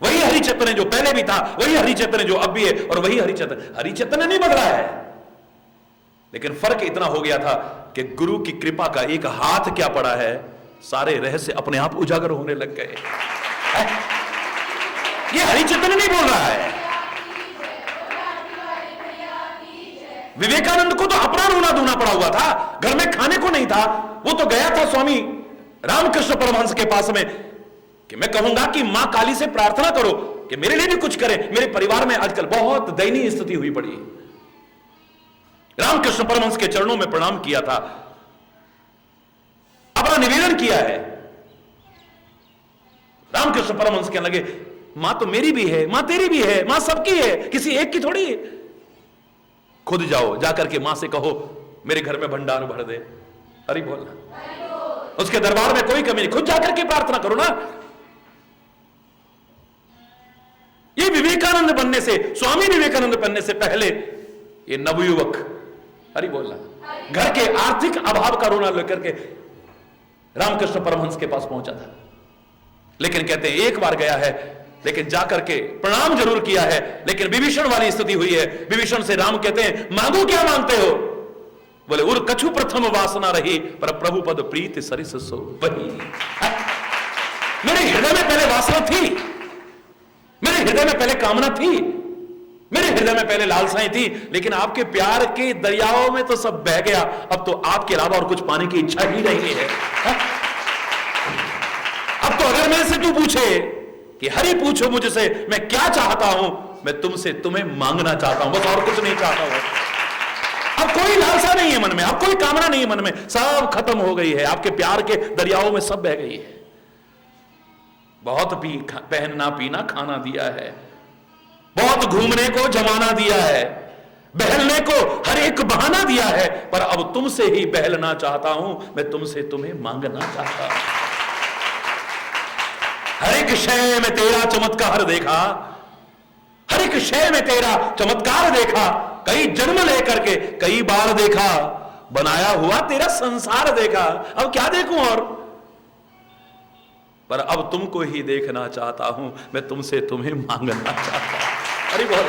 Speaker 2: वही हरि चैतन्य जो पहले भी था, वही हरि चैतन्य जो अब भी है, और वही हरि चैतन्य नहीं बदला है। लेकिन फर्क इतना हो गया था कि गुरु की कृपा का एक हाथ क्या पड़ा है, सारे रहस्य अपने आप उजागर होने लग गए। ये हरि चैतन्य नहीं बोल रहा है। विवेकानंद को तो अपना रोना धोना पड़ा हुआ था, घर में खाने को नहीं था, वो तो गया था स्वामी रामकृष्ण परमहंस के पास में कि मैं कहूंगा कि मां काली से प्रार्थना करो कि मेरे लिए भी कुछ करें, मेरे परिवार में आजकल बहुत दयनीय स्थिति हुई पड़ी। रामकृष्ण परमहंस के चरणों में प्रणाम किया था, अपना निवेदन किया है। रामकृष्ण परमहंस कहने लगे मां तो मेरी भी है, मां तेरी भी है, मां सबकी है, किसी एक की थोड़ी है। खुद जाओ, जाकर के मां से कहो मेरे घर में भंडार भर दे। हरि बोलना, उसके दरबार में कोई कमी नहीं, खुद जाकर के प्रार्थना करो ना। ये विवेकानंद बनने से, स्वामी विवेकानंद बनने से पहले ये नवयुवक, हरि बोलना, घर के आर्थिक अभाव का रोना लेकर के रामकृष्ण परमहंस के पास पहुंचा था। लेकिन कहते हैं एक बार गया है, लेकिन जाकर के प्रणाम जरूर किया है, लेकिन विभीषण वाली स्थिति हुई है। विभीषण से राम कहते हैं मांगो क्या मांगते हो? बोले उर कछु प्रथम वासना रही पर प्रभु पद प्रीति सरिस सो बही। मेरे हृदय में पहले वासना थी, मेरे हृदय में पहले कामना थी, मेरे हृदय में पहले लालसाएं थी, लेकिन आपके प्यार के दरियाओं में तो सब बह गया। अब तो आपके अलावा और कुछ पाने की इच्छा ही नहीं है। अब तो अगर मेरे से तू पूछे कि हरि पूछो मुझसे मैं क्या चाहता हूं, मैं तुमसे तुम्हें मांगना चाहता हूं, बस और कुछ नहीं चाहता हूं। अब कोई लालसा नहीं है मन में, अब कोई कामना नहीं है मन में, सब खत्म हो गई है। आपके प्यार के दरियाओं में सब बह गई है। बहुत पहनना पीना खाना दिया है, बहुत घूमने को जमाना दिया है, बहलने को हर एक बहाना दिया है, पर अब तुमसे ही बहलना चाहता हूं, मैं तुमसे तुम्हें मांगना चाहता हूं। हर एक शय में तेरा चमत्कार देखा, हर एक शय में तेरा चमत्कार देखा, कई जन्म लेकर के कई बार देखा, बनाया हुआ तेरा संसार देखा, अब क्या देखूं और, पर अब तुमको ही देखना चाहता हूं, मैं तुमसे तुम्हें मांगना चाहता हूं। अरे बहुत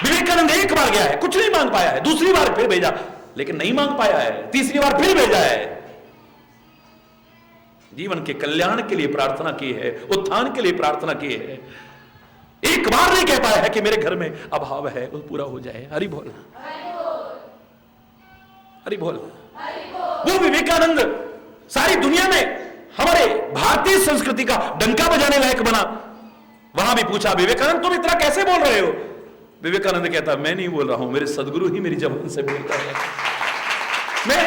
Speaker 2: विवेकानंद एक बार गया है, कुछ नहीं मांग पाया है, दूसरी बार फिर भेजा लेकिन नहीं मांग पाया है, तीसरी बार फिर भेजा है। जीवन के कल्याण के लिए प्रार्थना की है, उत्थान के लिए प्रार्थना की है। एक बार नहीं कह पाया है कि मेरे घर में अभाव है वो पूरा हो जाए। हरि बोलना। अरे बोल। वो विवेकानंद सारी दुनिया में हमारे भारतीय संस्कृति का डंका बजाने लायक बना। वहां भी पूछा, विवेकानंद तुम इतना कैसे बोल रहे हो? विवेकानंद कहता, मैं नहीं बोल रहा हूं, मेरे सदगुरु ही मेरी जबान से बोलता है। मैं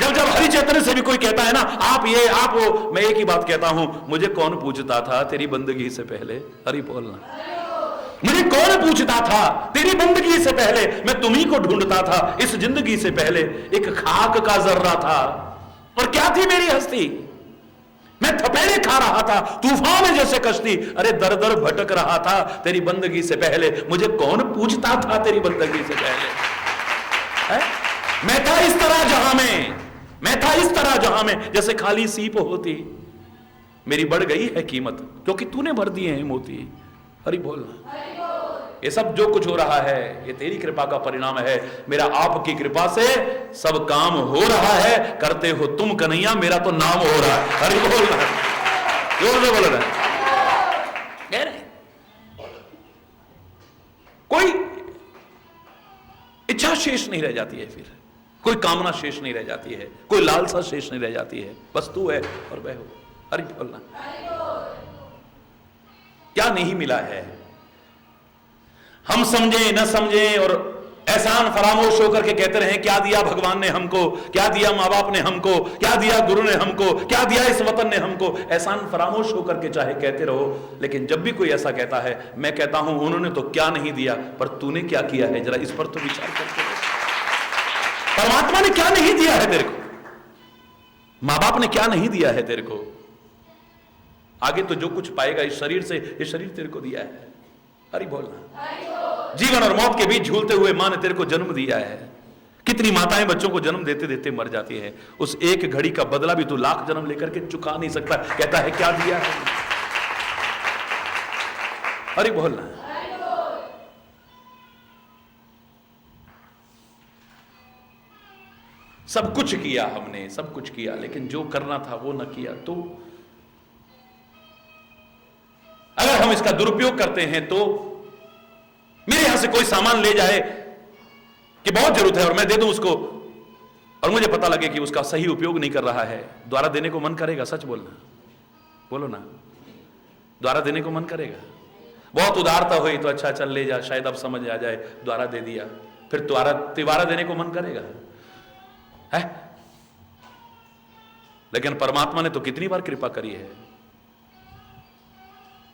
Speaker 2: जब हरि चैतन्य से भी कोई कहता है ना, आप ये आप वो, मैं एक ही बात कहता हूं, मुझे कौन पूछता था तेरी बंदगी से पहले? हरि बोलना। मुझे कौन पूछता था तेरी बंदगी से पहले? मैं तुम्ही को ढूंढता था इस जिंदगी से पहले। एक खाक का जर्रा था और क्या थी मेरी हस्ती? मैं थपेड़े खा रहा था तूफान में जैसे कश्ती, अरे दर दर भटक रहा था तेरी बंदगी से पहले। मुझे कौन पूछता था तेरी बंदगी से पहले? मैं था इस तरह जहां में, मैं था इस तरह जहां में जैसे खाली सीप होती। मेरी बढ़ गई है कीमत क्योंकि तूने भर दिए हैं मोती। हरि बोलना। ये सब जो कुछ हो रहा है ये तेरी कृपा का परिणाम है। मेरा आपकी कृपा से सब काम हो रहा है। करते हो तुम कन्हैया, मेरा तो नाम हो रहा है। हरि बोलना। जोर से बोल रहा है। कोई इच्छा शेष नहीं रह जाती है, फिर कोई कामना शेष नहीं रह जाती है, कोई लालसा शेष नहीं रह जाती है। बस तू है और वह हो। हरि बोलना। क्या नहीं मिला है? हम समझे न समझे और एहसान फरामोश होकर के कहते रहे, क्या दिया भगवान ने हमको, क्या दिया माँ बाप ने हमको, क्या दिया गुरु ने हमको, क्या दिया इस वतन ने हमको। एहसान फरामोश होकर के चाहे कहते रहो, लेकिन जब भी कोई ऐसा कहता है, मैं कहता हूं उन्होंने तो क्या नहीं दिया, पर तूने क्या किया है, जरा इस पर तो विचार करते रहो। परमात्मा ने क्या नहीं दिया है तेरे को? माँ बाप ने क्या नहीं दिया है तेरे को? आगे तो जो कुछ पाएगा इस शरीर से, ये शरीर तेरे को दिया है। हरि बोलना। जीवन और मौत के बीच झूलते हुए मां ने तेरे को जन्म दिया है। कितनी माताएं बच्चों को जन्म देते देते मर जाती है। उस एक घड़ी का बदला भी तू लाख जन्म लेकर के चुका नहीं सकता। कहता है क्या दिया है? हरि बोलना। सब कुछ किया हमने, सब कुछ किया, लेकिन जो करना था वो न किया। तो अगर हम इसका दुरुपयोग करते हैं तो मेरे यहां से कोई सामान ले जाए कि बहुत जरूरत है और मैं दे दूं उसको, और मुझे पता लगे कि उसका सही उपयोग नहीं कर रहा है, द्वारा देने को मन करेगा? सच बोलना, बोलो ना। द्वारा देने को मन करेगा? बहुत उदारता हुई तो अच्छा चल ले जा, शायद अब समझ आ जाए, द्वारा दे दिया, फिर तिवारा देने को मन करेगा है? लेकिन परमात्मा ने तो कितनी बार कृपा करी है।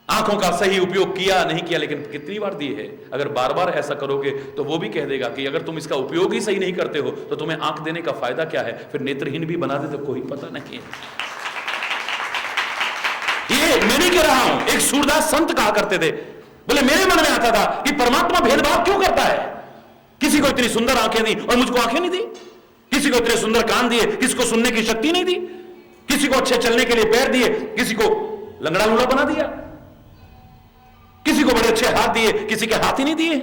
Speaker 2: आंखों का सही उपयोग किया नहीं किया, लेकिन कितनी बार दी है। अगर बार बार ऐसा करोगे तो वो भी कह देगा कि अगर तुम इसका उपयोग ही सही नहीं करते हो तो तुम्हें आंख देने का फायदा क्या है? फिर नेत्रहीन भी बना दे तो कोई पता नहीं है। ये मैं नहीं कह रहा हूं, एक सूरदास संत कहा करते थे, बोले मेरे मन में आता था कि परमात्मा भेदभाव क्यों करता है? किसी को इतनी सुंदर आंखें दी और मुझको आंखें नहीं दी, किसी को इतने सुंदर कान दिए, किसी को सुनने की शक्ति नहीं दी, किसी को अच्छे चलने के लिए पैर दिए, किसी को लंगड़ा लूड़ा बना दिया, किसी को बड़े अच्छे हाथ दिए, किसी के हाथ ही नहीं दिए,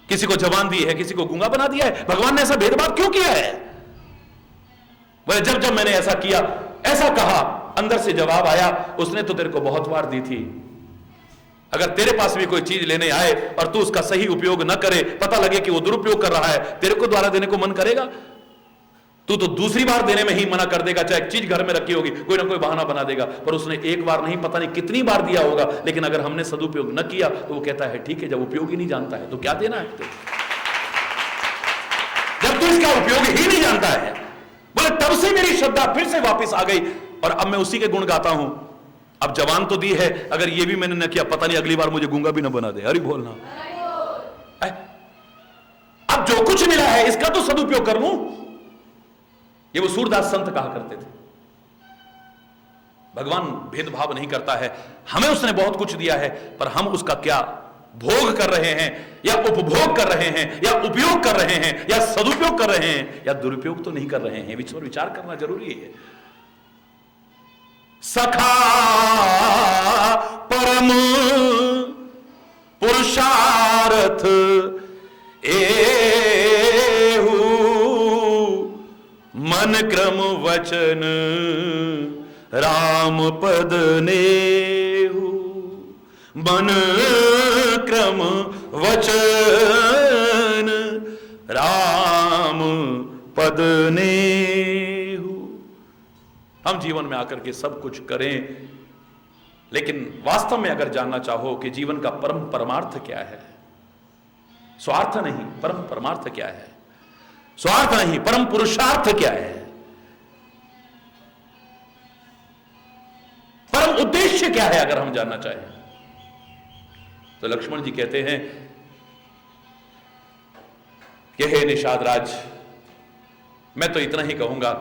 Speaker 2: किसी को जबान दी है, किसी को गूंगा बना दिया है। भगवान ने ऐसा भेदभाव क्यों किया है? बोले जब जब मैंने ऐसा किया, ऐसा कहा, अंदर से जवाब आया, उसने तो तेरे को बहुत बार दी थी। अगर तेरे पास भी कोई चीज लेने आए और तू उसका सही उपयोग न करे, पता लगे कि वो दुरुपयोग कर रहा है, तेरे को द्वारा देने को मन करेगा? तू तो दूसरी बार देने में ही मना कर देगा। चाहे चीज घर में रखी होगी, कोई ना कोई बहाना बना देगा, पर उसने एक बार नहीं पता नहीं कितनी बार दिया होगा। लेकिन अगर हमने सदुपयोग न किया तो वो कहता है ठीक है, जब उपयोग ही नहीं जानता है तो क्या देना है? जब तू इसका उपयोग ही नहीं जानता है, बोले तब से मेरी श्रद्धा फिर से वापस आ गई और अब मैं उसी के गुण गाता हूं। अब जवान तो दी है, अगर ये भी मैंने न किया, पता नहीं अगली बार मुझे गूंगा भी न बना दे। हरि बोलना। अब जो कुछ मिला है इसका तो सदुपयोग कर लूं। ये वो सूरदास संत कहा करते थे। भगवान भेदभाव नहीं करता है, हमें उसने बहुत कुछ दिया है, पर हम उसका क्या भोग कर रहे हैं या उपभोग कर रहे हैं या उपयोग कर रहे हैं या सदुपयोग कर रहे हैं या दुरुपयोग तो नहीं कर रहे हैं। विचार करना जरूरी है। सखा परम पुरुषार्थ एहू मन क्रम वचन राम पद नेहू। मन क्रम वचन राम पद नेहु। हम जीवन में आकर के सब कुछ करें, लेकिन वास्तव में अगर जानना चाहो कि जीवन का परम परमार्थ क्या है, स्वार्थ नहीं, परम परमार्थ क्या है, स्वार्थ नहीं, परम पुरुषार्थ क्या है, परम उद्देश्य क्या है, अगर हम जानना चाहें तो लक्ष्मण जी कहते हैं कि हे निषाद राज, मैं तो इतना ही कहूंगा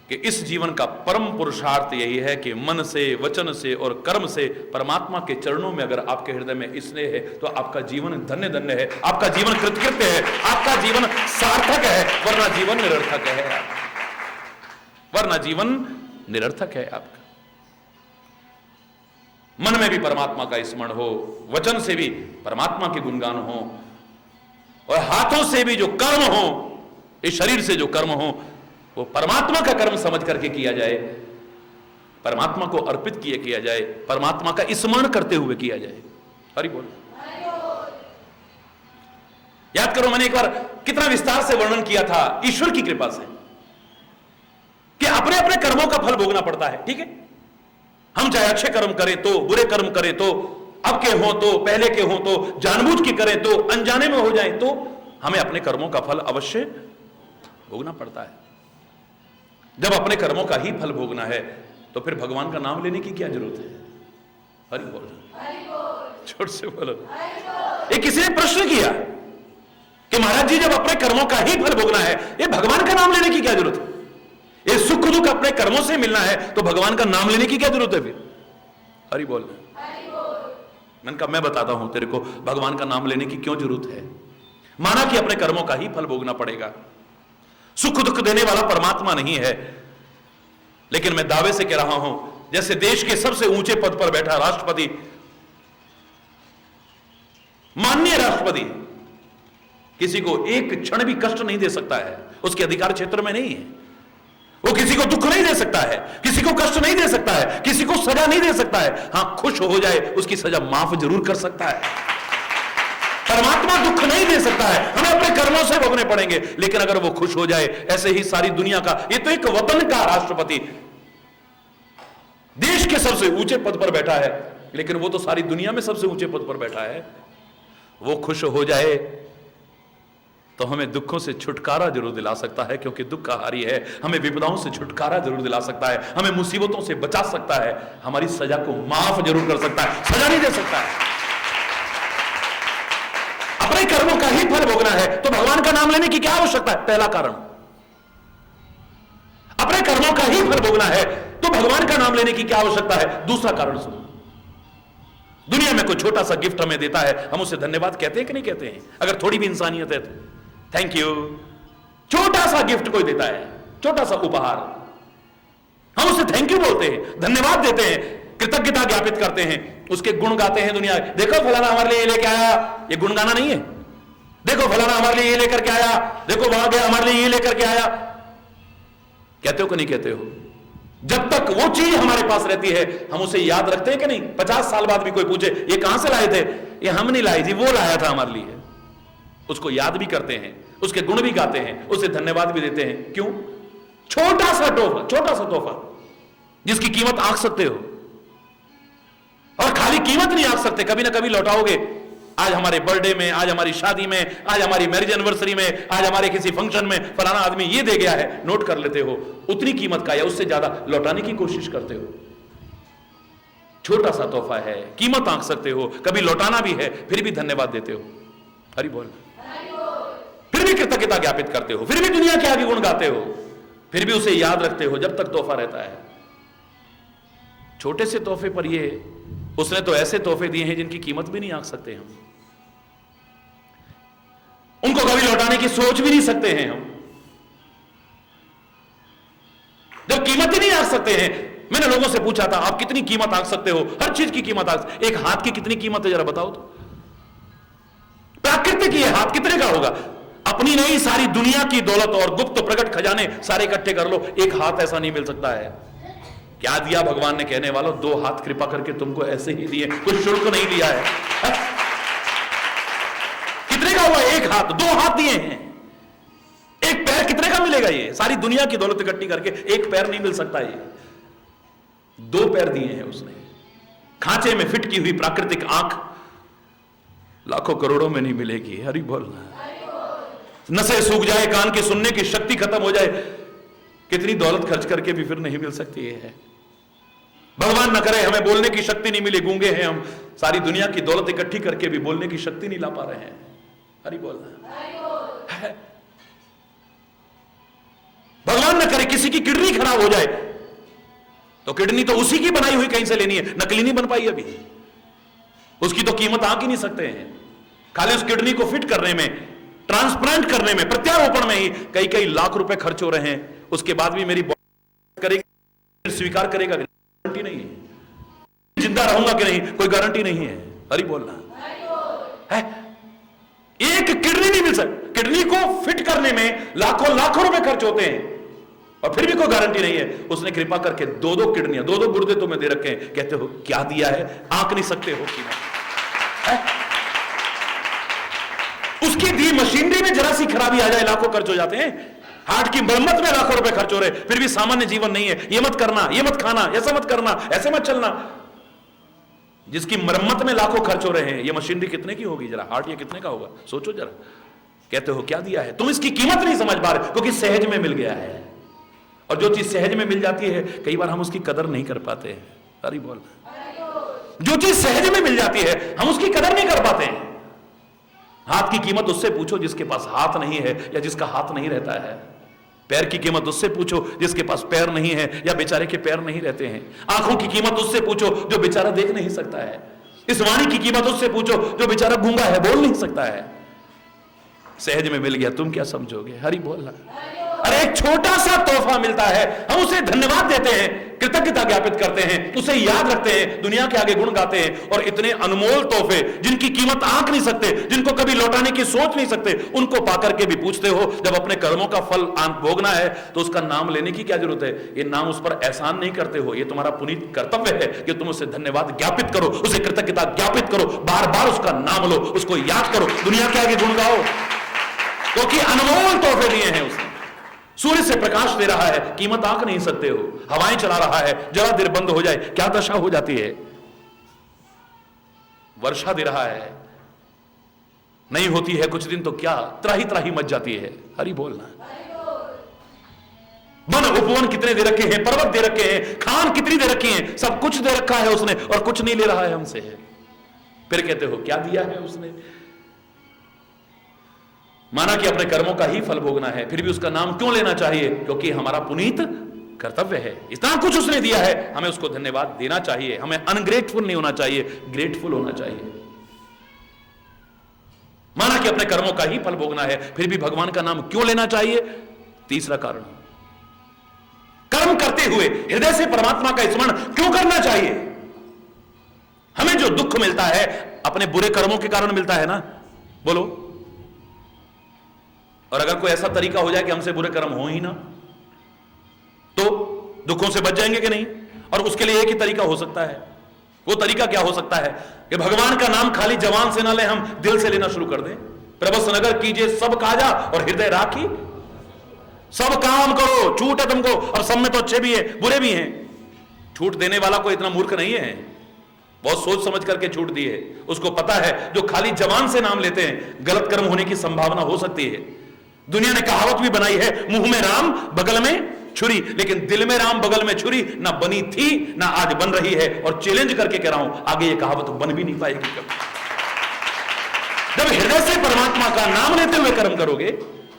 Speaker 2: कि इस जीवन का परम पुरुषार्थ यही है कि मन से, वचन से और कर्म से परमात्मा के चरणों में अगर आपके हृदय में स्नेह है तो आपका जीवन धन्य धन्य है, आपका जीवन कृतकृत्य है, आपका जीवन सार्थक है, वरना जीवन निरर्थक है, वरना जीवन निरर्थक है आपका। मन में भी परमात्मा का स्मरण हो, वचन से भी परमात्मा के गुणगान हो, और हाथों से भी जो कर्म हो, इस शरीर से जो कर्म हो, वो परमात्मा का कर्म समझ करके किया जाए, परमात्मा को अर्पित किया जाए, परमात्मा का स्मरण करते हुए किया जाए। हरि बोल। याद करो, मैंने एक बार कितना विस्तार से वर्णन किया था ईश्वर की कृपा से कि अपने अपने कर्मों का फल भोगना पड़ता है। ठीक है, हम चाहे अच्छे कर्म करें तो, बुरे कर्म करें तो, अब के हो तो, पहले के हो तो, जानबूझ के करें तो, अनजाने में हो जाए तो, हमें अपने कर्मों का फल अवश्य भोगना पड़ता है। जब अपने कर्मों का ही फल भोगना है तो फिर भगवान का नाम लेने की क्या जरूरत है? हरि बोल, छोट से बोलो। ये किसी ने प्रश्न किया कि महाराज जी, जब अपने कर्मों का ही फल भोगना है, ये भगवान का नाम लेने की क्या जरूरत है? ये सुख दुख अपने कर्मों से मिलना है तो भगवान का नाम लेने की क्या जरूरत है फिर? हरि बोल। मैंने कहा मैं बताता हूं तेरे को भगवान का नाम लेने की क्यों जरूरत है। माना कि अपने कर्मों का ही फल भोगना पड़ेगा, सुख दुख देने वाला परमात्मा नहीं है, लेकिन मैं दावे से कह रहा हूं, जैसे देश के सबसे ऊंचे पद पर बैठा राष्ट्रपति, माननीय राष्ट्रपति, किसी को एक क्षण भी कष्ट नहीं दे सकता है, उसके अधिकार क्षेत्र में नहीं है। वो किसी को दुख नहीं दे सकता है, किसी को कष्ट नहीं दे सकता है, किसी को सजा नहीं दे सकता है। हां, खुश हो जाए उसकी सजा माफ जरूर कर सकता है। परमात्मा दुख नहीं दे सकता है, हमें अपने कर्मों से भोगने पड़ेंगे, लेकिन अगर वो खुश हो जाए, ऐसे ही सारी दुनिया का, ये तो एक वतन का राष्ट्रपति देश के सबसे ऊंचे पद पर बैठा है, लेकिन वो तो सारी दुनिया में सबसे ऊंचे पद पर बैठा है। वो खुश हो जाए तो हमें दुखों से छुटकारा जरूर दिला सकता है, क्योंकि दुख का हारी है। हमें विपदाओं से छुटकारा जरूर दिला सकता है, हमें मुसीबतों से बचा सकता है, हमारी सजा को माफ जरूर कर सकता है, सजा नहीं दे सकता है। अपने कर्मों का ही फल भोगना है तो भगवान का नाम लेने की क्या आवश्यकता है? पहला कारण। अपने कर्मों का ही फल भोगना है तो भगवान का नाम लेने की क्या आवश्यकता है? दूसरा कारण सुनो, दुनिया में कोई छोटा सा गिफ्ट हमें देता है, हम उसे धन्यवाद कहते हैं कि नहीं कहते हैं? अगर थोड़ी भी इंसानियत है तो थैंक यू। छोटा सा गिफ्ट कोई देता है, छोटा सा उपहार, हम उसे थैंक यू बोलते हैं, धन्यवाद देते हैं, कृतज्ञता ज्ञापित करते हैं, उसके गुण गाते हैं दुनिया। देखो फलाना हमारे लिए ये लेके आया, ये गुण गाना नहीं है। देखो फलाना हमारे लिए ये लेकर के आया, देखो वहां गया हमारे लिए ये लेकर के आया। कहते हो कि नहीं कहते हो? जब तक वो चीज हमारे पास रहती है हम उसे याद रखते हैं कि नहीं? 50 साल बाद भी कोई पूछे ये कहां से लाए थे, ये हम नहीं लाए जी, वो लाया था हमारे लिए। उसको याद भी करते हैं, उसके गुण भी गाते हैं, उसे धन्यवाद भी देते हैं। क्यों? छोटा सा तोहफा जिसकी कीमत आंक सकते हो, और खाली कीमत नहीं आंक सकते, कभी ना कभी लौटाओगे। आज हमारे बर्थडे में, आज हमारी शादी में, आज हमारी मैरिज एनिवर्सरी में, आज हमारे किसी फंक्शन में फलाना आदमी ये दे गया है, नोट कर लेते हो, उतनी कीमत का या उससे ज्यादा लौटाने की कोशिश करते हो। छोटा सा तोहफा है, कीमत आंक सकते हो, कभी लौटाना भी है, फिर भी धन्यवाद देते हो। हरि बोल। फिर भी कृतज्ञता ज्ञापित करते हो, फिर भी दुनिया के आगे गुण गाते हो, फिर भी उसे याद रखते हो जब तक तोहफा रहता है। छोटे से तोहफे पर ये, उसने तो ऐसे तोहफे दिए हैं जिनकी कीमत भी नहीं आंक सकते हम, उनको कभी लौटाने की सोच भी नहीं सकते हैं हम। जब कीमत ही नहीं आंक सकते हैं, मैंने लोगों से पूछा था आप कितनी कीमत आंक सकते हो? हर चीज की कीमत आंक, एक हाथ की कितनी कीमत है जरा बताओ तो? प्राकृतिक ये हाथ कितने का होगा? अपनी नहीं, सारी दुनिया की दौलत और गुप्त प्रकट खजाने सारे इकट्ठे कर लो, एक हाथ ऐसा नहीं मिल सकता है। क्या दिया भगवान ने? कहने वालों 2 हाथ कृपा करके तुमको ऐसे ही दिए, कुछ शुल्क नहीं लिया है। कितने का हुआ? 1 हाथ, 2 हाथ दिए हैं, एक पैर कितने का मिलेगा? ये सारी दुनिया की दौलत इकट्ठी करके एक पैर नहीं मिल सकता। ये 2 पैर दिए हैं उसने, खांचे में फिट की हुई प्राकृतिक आंख लाखों करोड़ों में नहीं मिलेगी। हरि बोलना। नसें सूख जाए, कान की सुनने की शक्ति खत्म हो जाए, कितनी दौलत खर्च करके भी फिर नहीं मिल सकती है। भगवान न करे हमें बोलने की शक्ति नहीं मिले, गूंगे हैं हम, सारी दुनिया की दौलत इकट्ठी करके भी बोलने की शक्ति नहीं ला पा रहे हैं। हरि बोलना है। भगवान न करे किसी की किडनी खराब हो जाए तो किडनी तो उसी की बनाई हुई कहीं से लेनी है, नकली नहीं बन पाई अभी, उसकी तो कीमत आंक ही नहीं सकते हैं। खाली उस किडनी को फिट करने में, ट्रांसप्लांट करने में, प्रत्यारोपण में ही कई कई लाख रुपए खर्च हो रहे हैं। उसके बाद भी मेरी बॉडी करेगी, स्वीकार करेगा, गारंटी नहीं है। जिंदा रहूंगा कि नहीं कोई गारंटी नहीं है। हरि बोलना है। एक किडनी नहीं मिल सकती, किडनी को फिट करने में लाखों लाखों रुपए खर्च होते हैं और फिर भी कोई गारंटी नहीं है। उसने कृपा करके 2-2 किडनियां, 2-2 गुर्दे तुम्हें दे रखे हैं। कहते हो क्या दिया है? आंक नहीं सकते हो कीमत। उसकी दी मशीनरी में जरा सी खराबी आ जाए लाखों खर्च हो जाते हैं। हार्ट की मरम्मत में लाखों रुपए खर्च हो रहे, फिर भी सामान्य जीवन नहीं है। ये मत करना, ये मत खाना, ऐसा मत करना, ऐसे मत चलना। जिसकी मरम्मत में लाखों खर्च हो रहे हैं, ये मशीनरी कितने की होगी? जरा हार्ट ये कितने का होगा? सोचो जरा। कहते हो क्या दिया है? तुम इसकी कीमत नहीं समझ पा रहे क्योंकि सहज में मिल गया है। और जो चीज सहज में मिल जाती है कई बार हम उसकी कदर नहीं कर पाते हैं। अरे बोल, जो चीज सहज में मिल जाती है हम उसकी कदर नहीं कर पाते हैं। हाथ की कीमत उससे पूछो जिसके पास हाथ नहीं है या जिसका हाथ नहीं रहता है। पैर की कीमत उससे पूछो जिसके पास पैर नहीं है या बेचारे के पैर नहीं रहते हैं। आंखों की कीमत उससे पूछो जो बेचारा देख नहीं सकता है। इस वाणी की कीमत उससे पूछो जो बेचारा गूंगा है, बोल नहीं सकता है। सहज में मिल गया, तुम क्या समझोगे? हरि बोलना। अरे एक छोटा सा तोहफा मिलता है, हम उसे धन्यवाद देते हैं, कृतज्ञता ज्ञापित करते हैं, उसे याद रखते हैं, दुनिया के आगे गुण गाते हैं। और इतने अनमोल तोहफे जिनकी कीमत आंक नहीं सकते, जिनको कभी लौटाने की सोच नहीं सकते, उनको पाकर के भी पूछते हो जब अपने कर्मों का फल भोगना है तो उसका नाम लेने की क्या जरूरत है? ये नाम उस पर एहसान नहीं करते हो, ये तुम्हारा पुनीत कर्तव्य है कि तुम उसे धन्यवाद ज्ञापित करो, उसे कृतज्ञता ज्ञापित करो, बार बार उसका नाम लो, उसको याद करो, दुनिया के आगे गुण गाओ, क्योंकि अनमोल तोहफे दिए हैं उसने। सूर्य से प्रकाश दे रहा है, कीमत आंक नहीं सकते हो। हवाएं चला रहा है, जरा देर बंद हो जाए क्या दशा हो जाती है। वर्षा दे रहा है, नहीं होती है कुछ दिन तो क्या त्राही त्राही मच जाती है। हरि बोलना। वन उपवन कितने दे रखे हैं, पर्वत दे रखे हैं, खान कितनी दे रखी है, सब कुछ दे रखा है उसने और कुछ नहीं ले रहा है हमसे। फिर कहते हो क्या दिया है उसने? माना कि अपने कर्मों का ही फल भोगना है, फिर भी उसका नाम क्यों लेना चाहिए? क्योंकि हमारा पुनीत कर्तव्य है। इतना कुछ उसने दिया है, हमें उसको धन्यवाद देना चाहिए। हमें अनग्रेटफुल नहीं होना चाहिए, ग्रेटफुल होना चाहिए। माना कि अपने कर्मों का ही फल भोगना है, फिर भी भगवान का नाम क्यों लेना चाहिए? तीसरा कारण, कर्म करते हुए हृदय से परमात्मा का स्मरण क्यों करना चाहिए? हमें जो दुख मिलता है अपने बुरे कर्मों के कारण मिलता है ना, बोलो। और अगर कोई ऐसा तरीका हो जाए कि हमसे बुरे कर्म हो ही ना, तो दुखों से बच जाएंगे कि नहीं? और उसके लिए एक ही तरीका हो सकता है। वो तरीका क्या हो सकता है कि भगवान का नाम खाली जवान से ना ले, हम दिल से लेना शुरू कर दें। प्रभु नगर कीजिए सब काजा और हृदय राखी सब काम करो। छूट है तुमको, और सब में तो अच्छे भी है बुरे भी हैं। छूट देने वाला कोई इतना मूर्ख नहीं है, बहुत सोच समझ करके छूट दी है। उसको पता है जो खाली जवान से नाम लेते हैं गलत कर्म होने की संभावना हो सकती है। दुनिया ने कहावत भी बनाई है, मुंह में राम बगल में छुरी, लेकिन दिल में राम बगल में छुरी ना बनी थी ना आज बन रही है। और चैलेंज करके कह रहा हूं, आगे ये कहावत बन भी नहीं पाएगी कभी। जब हृदय से परमात्मा का नाम लेते हुए कर्म करोगे,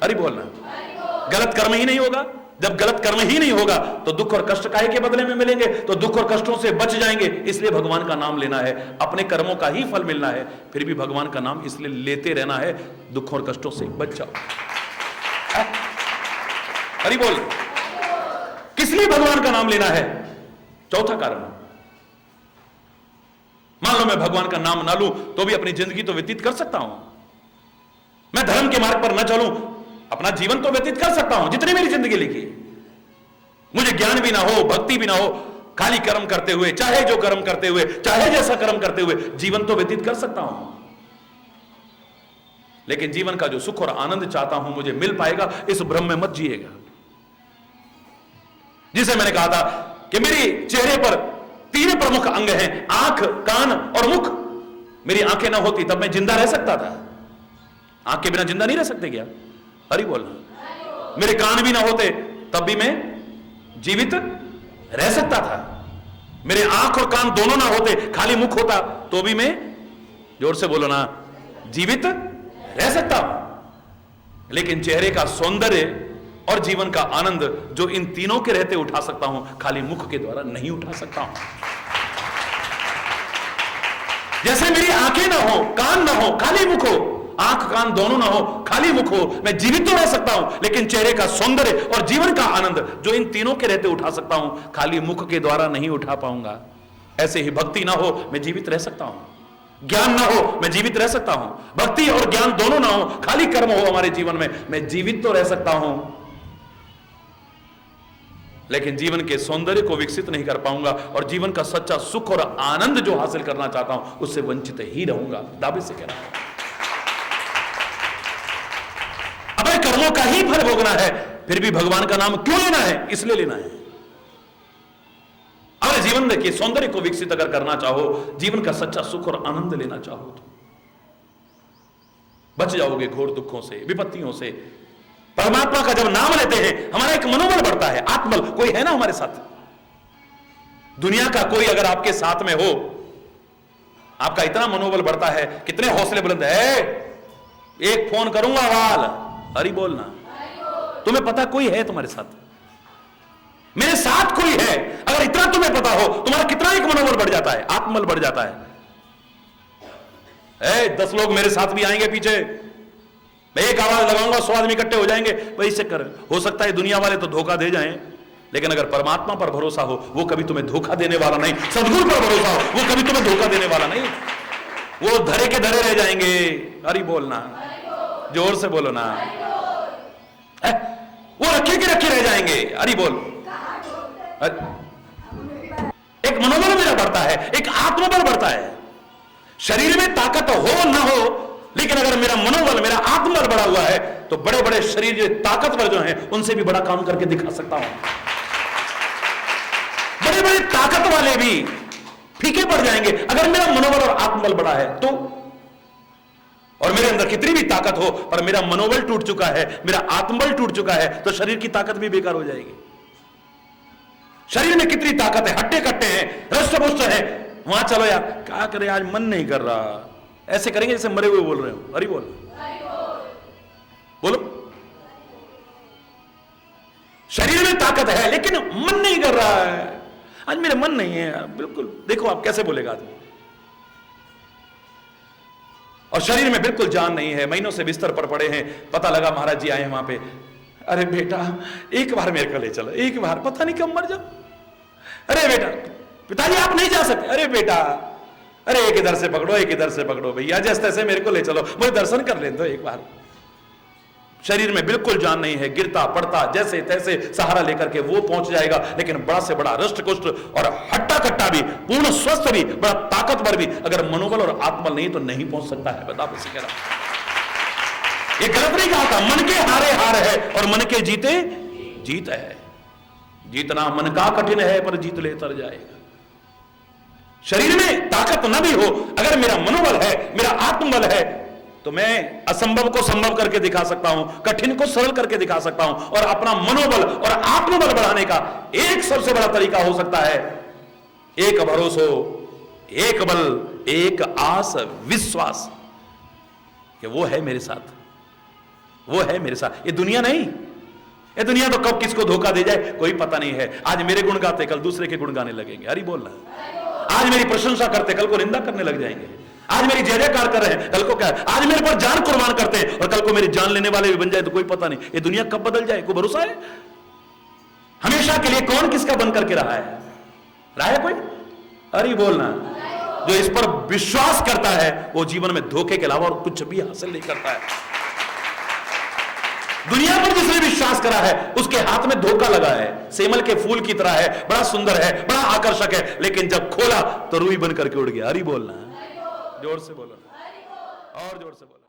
Speaker 2: हरि बोलना, गलत कर्म ही नहीं होगा। जब गलत कर्म ही नहीं होगा तो दुख और कष्ट काहे के बदले में मिलेंगे? तो दुख और कष्टों से बच जाएंगे। इसलिए भगवान का नाम लेना है, अपने कर्मों का ही फल मिलना है, फिर भी भगवान का नाम इसलिए लेते रहना है, दुख और कष्टों से बच जाओ। हरि बोल। किस लिए भगवान का नाम लेना है? चौथा कारण, मान लो मैं भगवान का नाम ना लूं तो भी अपनी जिंदगी तो व्यतीत कर सकता हूं। मैं धर्म के मार्ग पर ना चलूं, अपना जीवन तो व्यतीत कर सकता हूं जितनी मेरी जिंदगी लिखी। मुझे ज्ञान भी ना हो, भक्ति भी ना हो, खाली कर्म करते हुए, चाहे जो कर्म करते हुए, चाहे जैसा कर्म करते हुए जीवन तो व्यतीत कर सकता हूं। लेकिन जीवन का जो सुख और आनंद चाहता हूं मुझे मिल पाएगा, इस भ्रम में मत जिएगा। जिसे मैंने कहा था कि मेरे चेहरे पर 3 प्रमुख अंग हैं, आंख, कान और मुख। मेरी आंखें ना होती तब मैं जिंदा रह सकता था। आंख के बिना जिंदा नहीं रह सकते क्या? हरि बोलना। मेरे कान भी ना होते तब भी मैं जीवित रह सकता था। मेरे आंख और कान दोनों ना होते, खाली मुख होता तो भी मैं, जोर से बोलो ना, जीवित रह सकता हूं। लेकिन चेहरे का सौंदर्य और जीवन का आनंद जो इन तीनों के रहते उठा सकता हूं, खाली मुख के द्वारा नहीं उठा सकता हूं। जैसे मेरी आंखें ना हो, कान ना हो, खाली मुख हो, आंख कान दोनों ना हो, खाली मुख हो, मैं जीवित तो रह सकता हूं, लेकिन चेहरे का सौंदर्य और जीवन का आनंद जो इन तीनों के रहते उठा सकता हूं, खाली मुख के द्वारा नहीं उठा पाऊंगा। ऐसे ही भक्ति ना हो, मैं जीवित रह सकता हूं। ज्ञान ना हो, मैं जीवित रह सकता हूं। भक्ति और ज्ञान दोनों ना हो, खाली कर्म हो हमारे जीवन में, मैं जीवित तो रह सकता हूं, लेकिन जीवन के सौंदर्य को विकसित नहीं कर पाऊंगा और जीवन का सच्चा सुख और आनंद जो हासिल करना चाहता हूं उससे वंचित ही रहूंगा। दावे से कह रहा हूं, अपने कर्मों का ही फल भोगना है, फिर भी भगवान का नाम क्यों लेना है? इसलिए लेना है। अपने जीवन देखिए, सौंदर्य को विकसित अगर करना चाहो, जीवन का सच्चा सुख और आनंद लेना चाहो तो बच जाओगे घोर दुखों से, विपत्तियों से। परमात्मा का जब नाम लेते हैं हमारा एक मनोबल बढ़ता है, आत्मबल। कोई है ना हमारे साथ? दुनिया का कोई अगर आपके साथ में हो, आपका इतना मनोबल बढ़ता है, कितने हौसले बुलंद है। एक फोन करूंगा वाल, हरि बोलना। तुम्हें पता कोई है तुम्हारे साथ, मेरे साथ कोई है, अगर इतना तुम्हें पता हो, तुम्हारा कितना एक मनोबल बढ़ जाता है, आत्मबल बढ़ जाता है। 10 लोग मेरे साथ भी आएंगे पीछे, मैं एक आवाज लगाऊंगा 100 आदमी इकट्ठे हो जाएंगे, वही से कर। हो सकता है दुनिया वाले तो धोखा दे जाएं, लेकिन अगर परमात्मा पर भरोसा हो, वो कभी तुम्हें धोखा देने वाला नहीं। सदगुरु पर भरोसा हो, वो कभी तुम्हें धोखा देने वाला नहीं। वो धरे के धरे रह जाएंगे। हरि बोलना, जोर से बोलो ना। वो रखे के रखे रह जाएंगे। हरि बोल। एक मनोबल मेरा बढ़ता है, एक आत्मबल बढ़ता है। शरीर में ताकत हो ना हो, लेकिन अगर मेरा मनोबल, मेरा आत्मबल बढ़ा हुआ है, तो बड़े बड़े शरीर जो ताकतवर जो हैं, उनसे भी बड़ा काम करके दिखा सकता हूं। बड़े बड़े ताकत वाले भी फीके पड़ जाएंगे अगर मेरा मनोबल और आत्मबल बढ़ा है तो। और मेरे अंदर कितनी भी ताकत हो, पर मेरा मनोबल टूट चुका है, मेरा आत्मबल टूट चुका है, तो शरीर की ताकत भी बेकार हो जाएगी। शरीर में कितनी ताकत है, हट्टे कट्टे हैं, रष्ट पुष्ट है, वहां चलो यार, क्या करें, आज मन नहीं कर रहा, ऐसे करेंगे जैसे मरे हुए बोल रहे हो। हरि बोल, बोलो। शरीर में ताकत है लेकिन मन नहीं कर रहा है, आज मेरा मन नहीं है, बिल्कुल। देखो आप कैसे बोलेगा आदमी। और शरीर में बिल्कुल जान नहीं है, महीनों से बिस्तर पर पड़े हैं, पता लगा महाराज जी आए वहां पे, अरे बेटा एक बार मेरे को ले चलो, एक बार, पता नहीं कब मर जाओ। अरे बेटा, पिताजी आप नहीं जा सकते। अरे बेटा, अरे एक इधर से पकड़ो, एक इधर से पकड़ो, भैया जैसे तैसे मेरे को ले चलो, मुझे दर्शन कर लेने दो एक बार। शरीर में बिल्कुल जान नहीं है, गिरता पड़ता जैसे तैसे सहारा लेकर के वो पहुंच जाएगा, लेकिन बड़ा से बड़ा रष्ट कुष्ट और हट्टा कट्टा भी, पूर्ण स्वस्थ भी, बड़ा ताकतवर भी, अगर मनोबल और आत्मबल नहीं तो नहीं पहुंच सकता है। बता बस कह रहा, ये गलत नहीं कहा था। मन के हारे हार है और मन के जीते जीत है। जीतना मन का कठिन है पर जीत ले तर जाएगा। शरीर में ताकत न भी हो, अगर मेरा मनोबल है, मेरा आत्मबल है, तो मैं असंभव को संभव करके दिखा सकता हूं, कठिन को सरल करके दिखा सकता हूं। और अपना मनोबल और आत्मबल बढ़ाने का एक सबसे बड़ा तरीका हो सकता है, एक भरोसो, एक बल, एक आस, विश्वास कि वो है मेरे साथ, वो है मेरे साथ। ये दुनिया नहीं, ये दुनिया तो कब किसको धोखा दे जाए कोई पता नहीं है। आज मेरे गुण गाते कल दूसरे के गुण गाने लगेंगे। हरि बोलना। आज मेरी प्रशंसा करते कल को निंदा करने लग जाएंगे। आज मेरी जय जयकार कर रहे हैं, कल को क्या है, आज मेरे पर जान कुर्बान करते हैं और कल को मेरी जान लेने वाले भी बन जाए तो कोई पता नहीं। ये दुनिया कब बदल जाए कोई भरोसा है? हमेशा के लिए कौन किसका बन करके रहा है कोई? हरि बोलना। जो इस पर विश्वास करता है वो जीवन में धोखे के अलावा और कुछ भी हासिल नहीं करता है। दुनिया पर जिसने विश्वास करा है उसके हाथ में धोखा लगा है, सेमल के फूल की तरह है, बड़ा सुंदर है, बड़ा आकर्षक है, लेकिन जब खोला तो रुई बन करके उड़ गया। हरि बोलना। जोर से बोलो और जोर से बोलो।